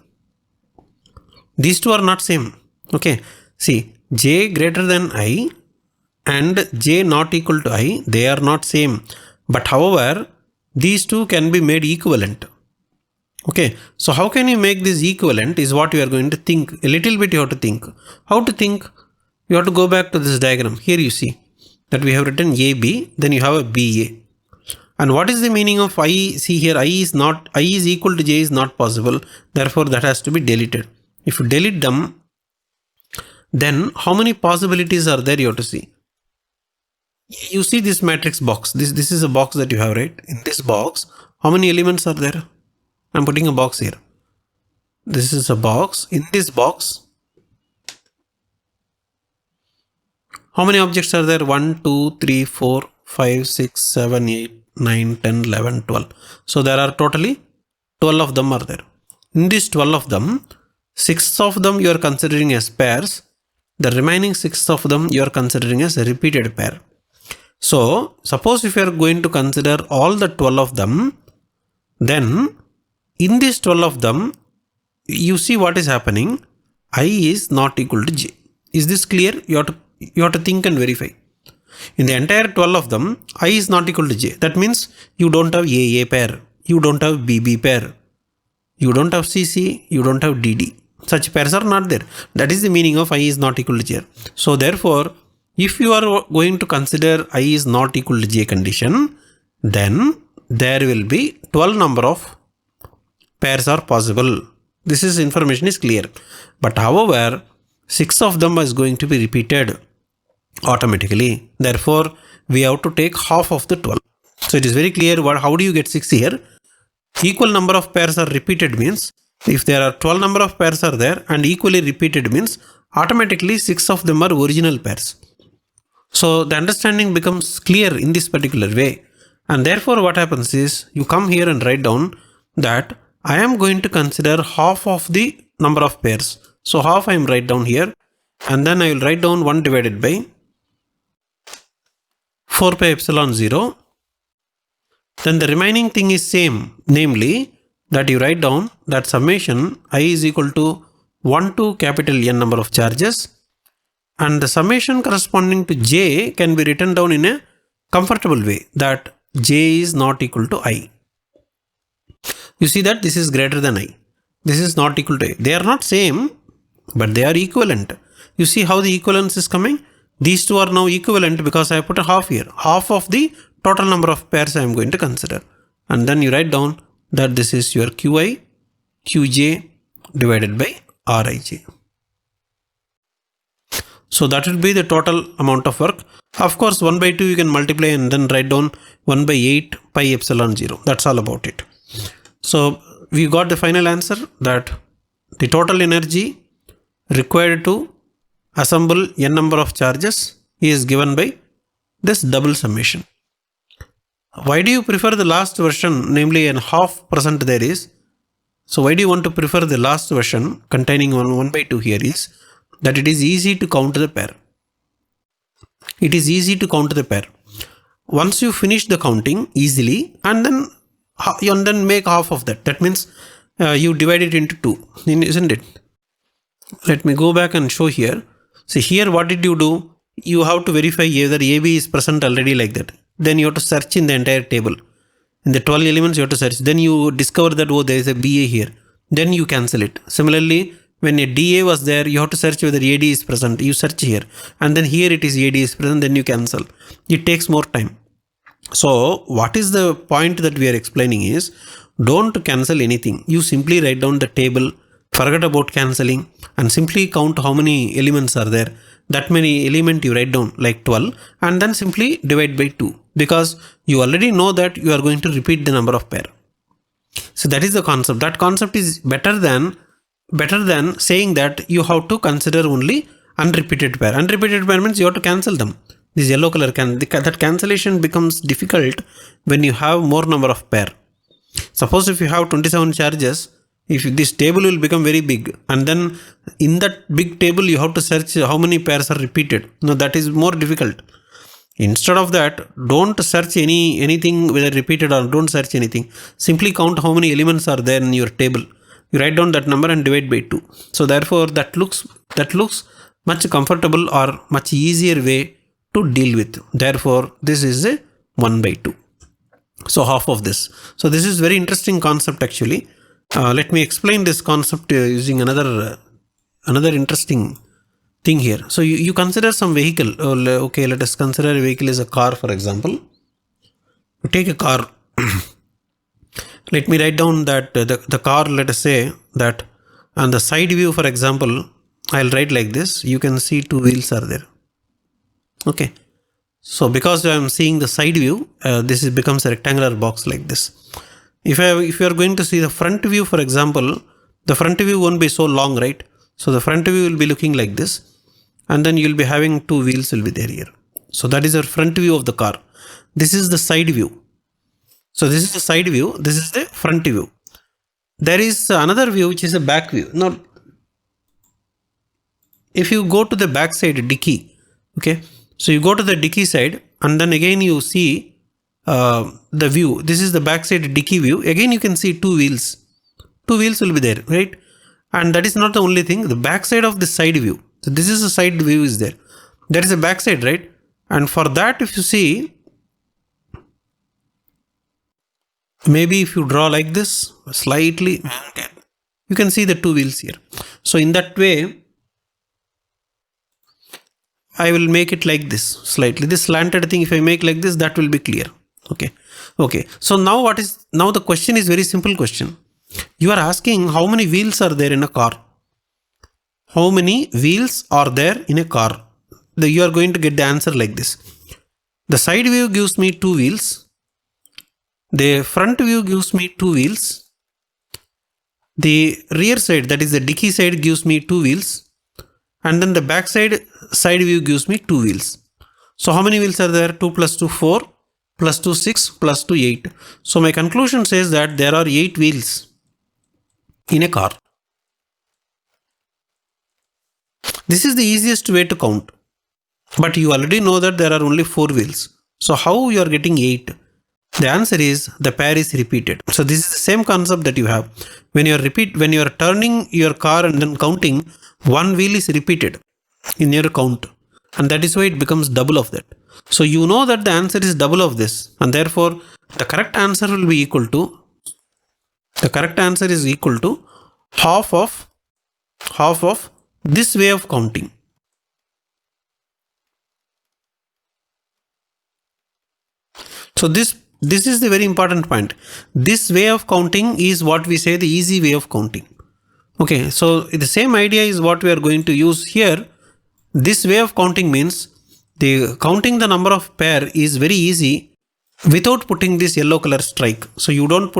Speaker 1: These two are not same. Okay. See, j greater than I and j not equal to I, they are not same. But however, these two can be made equivalent. Okay. So how can you make this equivalent is what you are going to think. A little bit you have to think. How to think? You have to go back to this diagram. Here you see that we have written AB, then you have a BA. And what is the meaning of I? See here, I is equal to j is not possible. Therefore, that has to be deleted. If you delete them, then how many possibilities are there you have to see. You see this matrix box. This is a box that you have, right? In this box, how many elements are there? I'm putting a box here. This is a box. In this box, how many objects are there? 1, 2, 3, 4, 5, 6, 7, 8, 9, 10, 11, 12. So there are totally 12 of them are there. In these 12 of them, 6 of them you are considering as pairs. The remaining 6 of them you are considering as a repeated pair. So suppose if you are going to consider all the 12 of them, then in these 12 of them, you see what is happening. I is not equal to j. Is this clear? You have to think and verify. In the entire 12 of them, I is not equal to j. That means you don't have AA pair. You don't have BB pair. You don't have CC. You don't have DD. Such pairs are not there. That is the meaning of I is not equal to j. So therefore, if you are going to consider I is not equal to j condition, then there will be 12 number of pairs are possible. This is information is clear. But however, 6 of them is going to be repeated automatically. Therefore, we have to take half of the 12. So it is very clear how do you get 6 here? Equal number of pairs are repeated means, if there are 12 number of pairs are there and equally repeated means automatically 6 of them are original pairs. So the understanding becomes clear in this particular way. And therefore what happens is you come here and write down that I am going to consider half of the number of pairs. So half I am write down here, and then I will write down 1 divided by 4 pi epsilon 0. Then the remaining thing is same, namely that you write down that summation I is equal to 1 to capital N number of charges, and the summation corresponding to j can be written down in a comfortable way, that j is not equal to I. You see that this is greater than I. This is not equal to I. They are not same, but they are equivalent. You see how the equivalence is coming? These two are now equivalent because I put a half here. Half of the total number of pairs I am going to consider. And then you write down that this is your Qi, Qj divided by Rij. So that will be the total amount of work. Of course, 1 by 2 you can multiply and then write down 1 by 8 pi epsilon 0. That's all about it. So we got the final answer that the total energy required to assemble n number of charges is given by this double summation. Why do you prefer the last version, namely an half percent there is? So why do you want to prefer the last version containing 1 by 2 here is that it is easy to count the pair. It is easy to count the pair. Once you finish the counting easily and then make half of that. That means you divide it into 2, isn't it? Let me go back and show here. See here, what did you do? You have to verify whether AB is present already like that. Then you have to search in the entire table. In the 12 elements you have to search. Then you discover that, oh, there is a BA here. Then you cancel it. Similarly, when a DA was there, you have to search whether AD is present. You search here. And then here it is AD is present, then you cancel. It takes more time. So what is the point that we are explaining is, don't cancel anything. You simply write down the table, forget about cancelling, and simply count how many elements are there. That many element you write down like 12 and then simply divide by 2, because you already know that you are going to repeat the number of pair. So that is the concept. That concept is better than saying that you have to consider only unrepeated pair. Unrepeated pair means you have to cancel them. This yellow color that cancellation becomes difficult when you have more number of pair. Suppose if you have 27 charges, if this table will become very big, and then in that big table you have to search how many pairs are repeated. No, that is more difficult. Instead of that, don't search anything whether repeated or don't search anything. Simply count how many elements are there in your table. You write down that number and divide by 2. So therefore that looks much comfortable or much easier way to deal with. Therefore this is a 1 by 2. So half of this. So this is very interesting concept actually. Let me explain this concept using another interesting thing here. So you consider some vehicle. Okay, let us consider a vehicle as a car, for example. You take a car. Let me write down that the car, let us say that on the side view, for example, I'll write like this. You can see 2 wheels are there. Okay. So because I am seeing the side view, this becomes a rectangular box like this. If you are going to see the front view, for example, the front view won't be so long, right? So the front view will be looking like this, and then you will be having 2 wheels will be there here. So that is your front view of the car. This is the side view. So this is the side view. This is the front view. There is another view which is a back view. Now, if you go to the back side dicky, okay, so you go to the dicky side, and then again you see the view. This is the backside dicky view. Again you can see 2 wheels. 2 wheels will be there, right? And that is not the only thing. The backside of the side view. So this is the side view is there. There is a backside, right? And for that, if you see, maybe if you draw like this slightly, you can see the 2 wheels here. So in that way, I will make it like this slightly. This slanted thing, if I make like this, that will be clear. Okay. So now the question is very simple question. You are asking how many wheels are there in a car. How many wheels are there in a car? You are going to get the answer like this. The side view gives me 2 wheels. The front view gives me 2 wheels. The rear side, that is the dicky side, gives me 2 wheels. And then the back side view gives me 2 wheels. So how many wheels are there? 2 plus 2, 4. Plus 2, 6, plus 2, 8. So my conclusion says that there are 8 wheels in a car. This is the easiest way to count. But you already know that there are only 4 wheels. So how you are getting 8? The answer is the pair is repeated. So this is the same concept that you have. When you are turning your car and then counting, 1 wheel is repeated in your count. And that is why it becomes double of that. So you know that the answer is double of this, and therefore the correct answer will be equal to half of this way of counting. So this is the very important point. This way of counting is what we say the easy way of counting. Okay, so the same idea is what we are going to use here. This way of counting means counting the number of pair is very easy without putting this yellow color strike. So you don't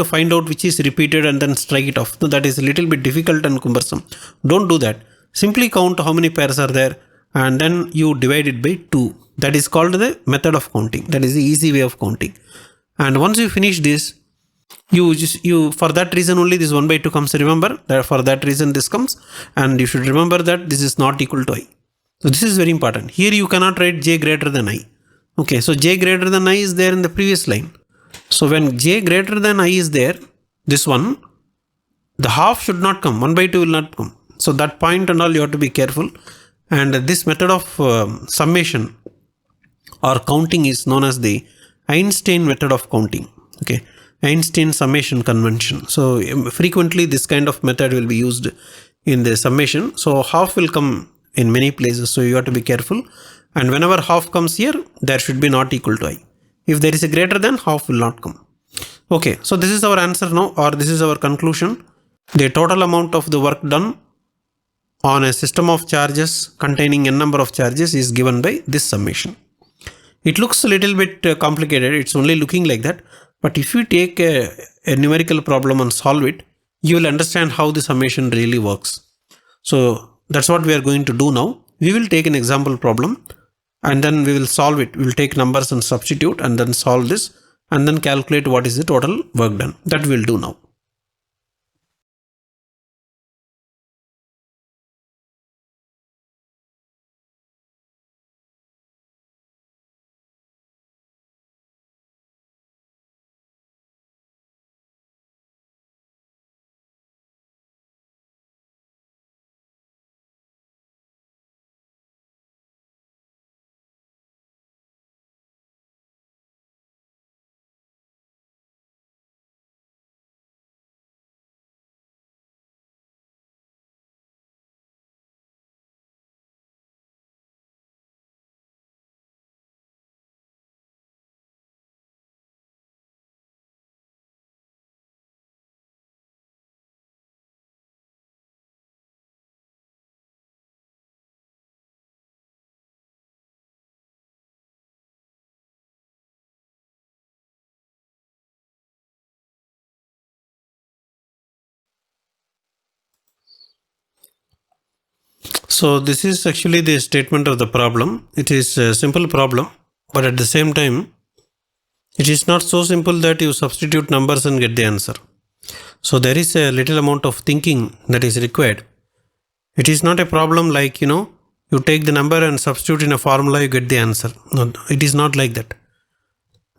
Speaker 1: find out which is repeated and then strike it off. So that is a little bit difficult and cumbersome. Don't do that. Simply count how many pairs are there and then you divide it by 2. That is called the method of counting. That is the easy way of counting. And once you finish this, you for that reason only this 1 by 2 comes. Remember that for that reason this comes, and you should remember that this is not equal to I. So this is very important. Here you cannot write j greater than I. Okay, so j greater than I is there in the previous line. So when j greater than I is there, this one, the half should not come. 1 by 2 will not come. So that point and all you have to be careful. And this method of summation or counting is known as the Einstein method of counting. Okay, Einstein summation convention. So frequently this kind of method will be used in the summation. So half will come in many places. So you have to be careful. And whenever half comes here, there should be not equal to I. If there is a greater than, half will not come. Okay, so this is our answer now, or this is our conclusion. The total amount of the work done on a system of charges containing n number of charges is given by this summation. It looks a little bit complicated. It's only looking like that. But if you take a numerical problem and solve it, you will understand how the summation really works. So that's what we are going to do now. We will take an example problem and then we will solve it. We will take numbers and substitute and then solve this and then calculate what is the total work done. That we will do now. So this is actually the statement of the problem. It is a simple problem, but at the same time, it is not so simple that you substitute numbers and get the answer. So there is a little amount of thinking that is required. It is not a problem like, you take the number and substitute in a formula, you get the answer. No, it is not like that.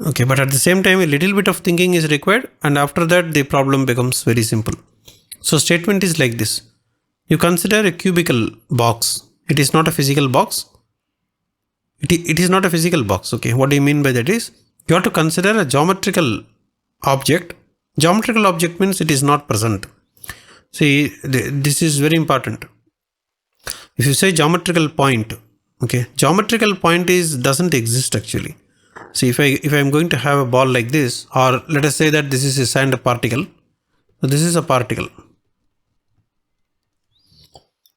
Speaker 1: Okay, but at the same time, a little bit of thinking is required, and after that, the problem becomes very simple. So statement is like this. You consider a cubical box. It is not a physical box. It is not a physical box. Okay, what do you mean by that is, you have to consider a geometrical object. Geometrical object means it is not present. See, this is very important. If you say geometrical point, okay, geometrical point doesn't exist actually. See, if I am going to have a ball like this, or let us say that this is a sand particle. So this is a particle.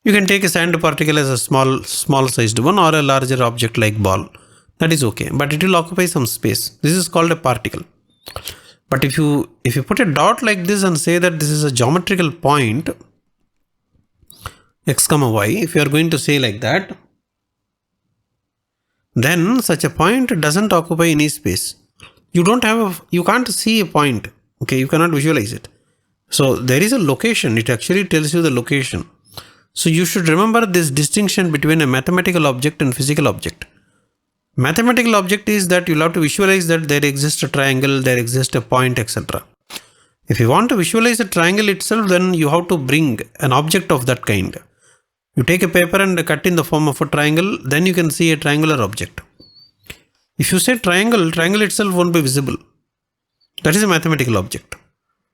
Speaker 1: You can take a sand particle as a small sized one or a larger object like ball. That is okay, but it will occupy some space. This is called a particle. But if you put a dot like this and say that this is a geometrical point x comma y, if you are going to say like that, then such a point doesn't occupy any space. You can't see a point. Okay, you cannot visualize it. So there is a location. It actually tells you the location. So you should remember this distinction between a mathematical object and physical object. Mathematical object is that you'll have to visualize that there exists a triangle, there exists a point, etc. If you want to visualize a triangle itself, then you have to bring an object of that kind. You take a paper and cut in the form of a triangle, then you can see a triangular object. If you say triangle itself won't be visible. That is a mathematical object.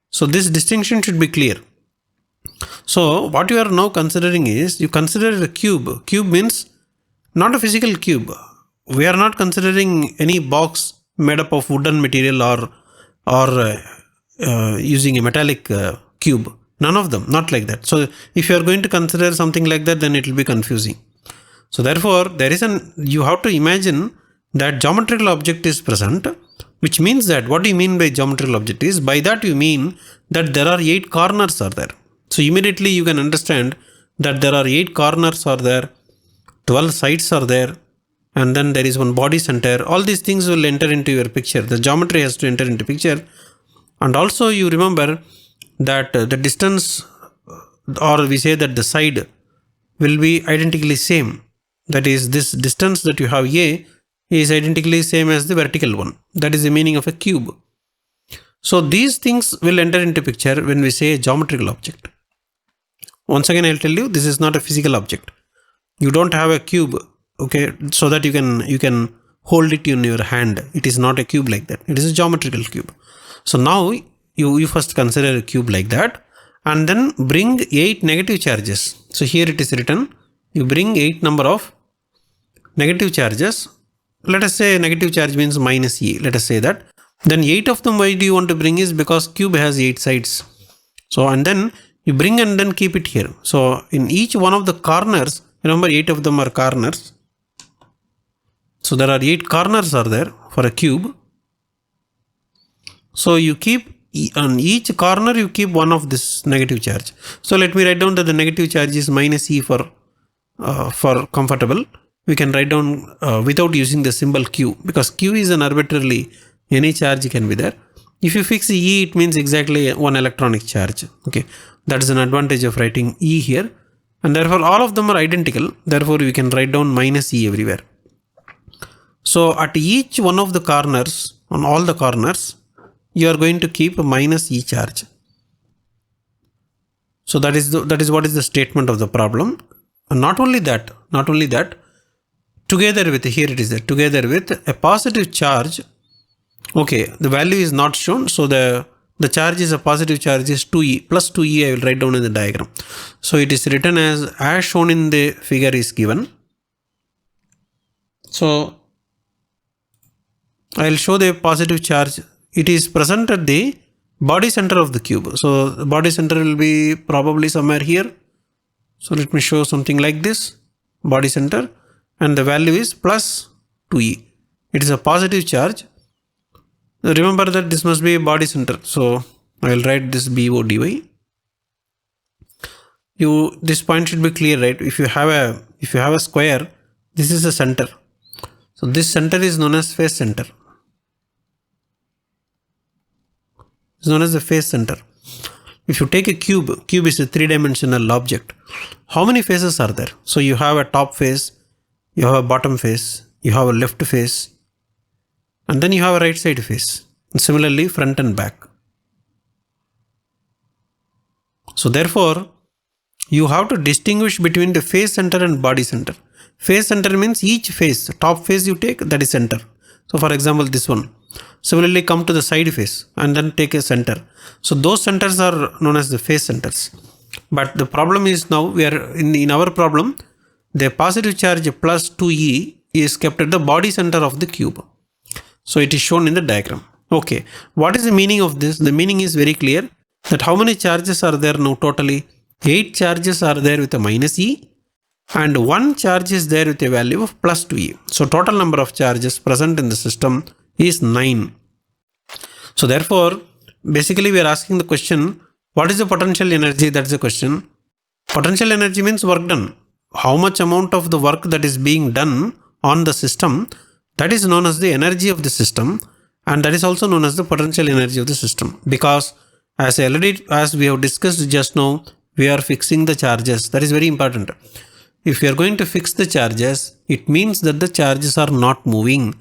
Speaker 1: So this distinction should be clear. So what you are now considering is, you consider a cube. Cube means not a physical cube. We are not considering any box made up of wooden material or using a metallic cube. None of them, not like that. So if you are going to consider something like that, then it will be confusing. So therefore, you have to imagine that geometrical object is present, which means that what do you mean by geometrical object is, by that you mean that there are 8 corners are there. So immediately you can understand that there are 8 corners are there, 12 sides are there, and then there is one body center. All these things will enter into your picture. The geometry has to enter into picture. And also you remember that the distance, or we say that the side will be identically same. That is, this distance that you have A is identically same as the vertical one. That is the meaning of a cube. So these things will enter into picture when we say geometrical object. Once again, I'll tell you, this is not a physical object. You don't have a cube, okay, so that you can hold it in your hand. It is not a cube like that. It is a geometrical cube. So now you first consider a cube like that, and then bring 8 negative charges. So here it is written, you bring 8 number of negative charges. Let us say negative charge means minus E. Let us say that. Then 8 of them, why do you want to bring, is because cube has 8 sides. So, and then you bring and then keep it here. So in each one of the corners, remember 8 of them are corners. So there are 8 corners are there for a cube. So you keep, on each corner you keep one of this negative charge. So let me write down that the negative charge is minus E for comfortable. We can write down without using the symbol Q, because Q is an arbitrarily, any charge can be there. If you fix E, it means exactly one electronic charge. Okay, that is an advantage of writing E here, and therefore all of them are identical. Therefore we can write down minus E everywhere. So at each one of the corners, on all the corners, you are going to keep a minus E charge. So that is what is the statement of the problem. And not only that, together with, here it is there, together with a positive charge. Okay, the value is not shown, so the charge is a positive charge is 2E, plus 2E I will write down in the diagram. So it is written as shown in the figure is given. So I will show the positive charge. It is present at the body center of the cube. So the body center will be probably somewhere here. So let me show something like this, body center, and the value is plus 2E. It is a positive charge. Remember that this must be a body center. So I will write this BODY. This point should be clear, right? If you have a square, this is a center. So this center is known as face center. It's known as the face center. If you take a cube is a 3-dimensional object. How many faces are there? So you have a top face, you have a bottom face, you have a left face, and then you have a right side face. And similarly, front and back. So therefore, you have to distinguish between the face center and body center. Face center means each face, top face you take, that is center. So for example, this one. Similarly, come to the side face and then take a center. So those centers are known as the face centers. But the problem is, now we are in our problem, the positive charge plus 2E is kept at the body center of the cube. So it is shown in the diagram. Okay, what is the meaning of this? The meaning is very clear, that how many charges are there now totally? 8 charges are there with a minus E, and 1 charge is there with a value of plus 2E. So total number of charges present in the system is 9. So therefore, basically we are asking the question, what is the potential energy? That's the question. Potential energy means work done. How much amount of the work that is being done on the system, that is known as the energy of the system, and that is also known as the potential energy of the system. Because as we have discussed just now, we are fixing the charges. That is very important. If you are going to fix the charges, it means that the charges are not moving.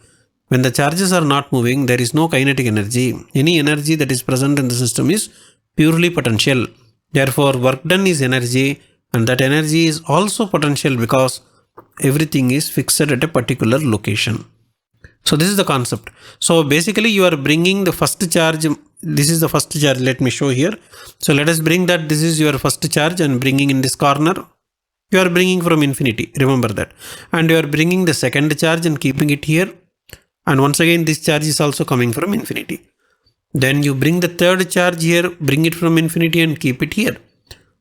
Speaker 1: When the charges are not moving, there is no kinetic energy. Any energy that is present in the system is purely potential. Therefore, work done is energy, and that energy is also potential because everything is fixed at a particular location. So this is the concept. So basically you are bringing the first charge. This is the first charge. Let me show here. So let us bring that this is your first charge and bringing in this corner. You are bringing from infinity. Remember that. And you are bringing the second charge and keeping it here. And once again this charge is also coming from infinity. Then you bring the third charge here, bring it from infinity and keep it here.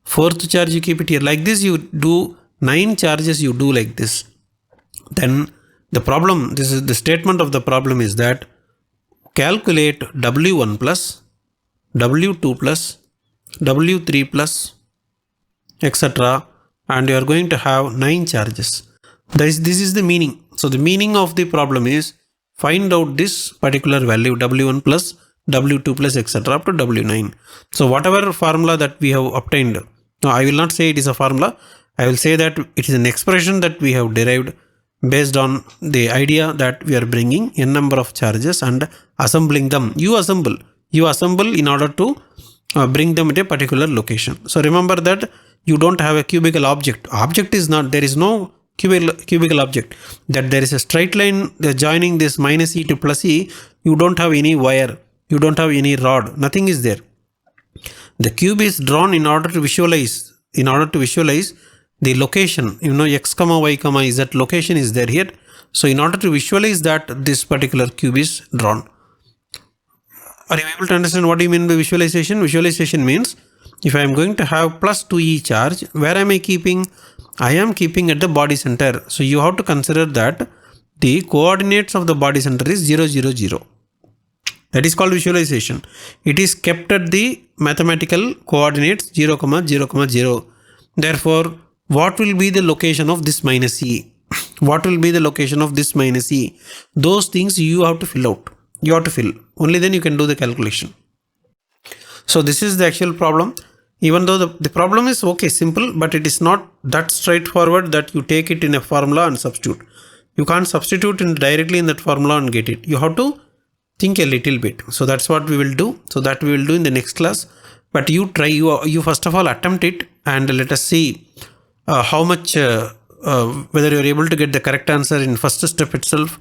Speaker 1: Fourth charge you keep it here. Like this you do 9 charges, you do like this. Then The problem, this is the statement of the problem is that calculate W1 plus, W2 plus, W3 plus, etc. and you are going to have 9 charges. This is the meaning. So the meaning of the problem is find out this particular value W1 plus, W2 plus, etc. up to W9. So whatever formula that we have obtained, now I will not say it is a formula, I will say that it is an expression that we have derived based on the idea that we are bringing n number of charges and assembling them. You assemble in order to bring them at a particular location. So remember that you don't have a cubical object. Object is not, there is no cubical object. That there is a straight line joining this minus e to plus e. You don't have any wire. You don't have any rod. Nothing is there. The cube is drawn in order to visualize. The location, x comma y comma z location is there here. So in order to visualize that, this particular cube is drawn. Are you able to understand what do you mean by visualization? Visualization means if I am going to have plus 2e charge, where am I keeping? I am keeping at the body center. So you have to consider that the coordinates of the body center is 0, 0, 0. That is called visualization. It is kept at the mathematical coordinates 0, 0, 0. Therefore, what will be the location of this minus e? What will be the location of this minus e? Those things you have to fill out. You have to fill. Only then you can do the calculation. So this is the actual problem. Even though the problem is okay, simple, but it is not that straightforward that you take it in a formula and substitute. You can't substitute it directly in that formula and get it. You have to think a little bit. So that's what we will do. So that we will do in the next class. But you try, you first of all attempt it and let us see how much, whether you are able to get the correct answer in first step itself,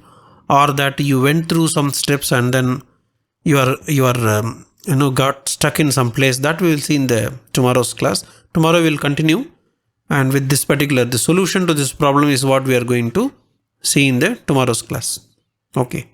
Speaker 1: or that you went through some steps and then you are got stuck in some place. That we will see in the tomorrow's class. Tomorrow we will continue, and with this particular, the solution to this problem is what we are going to see in the tomorrow's class. Okay.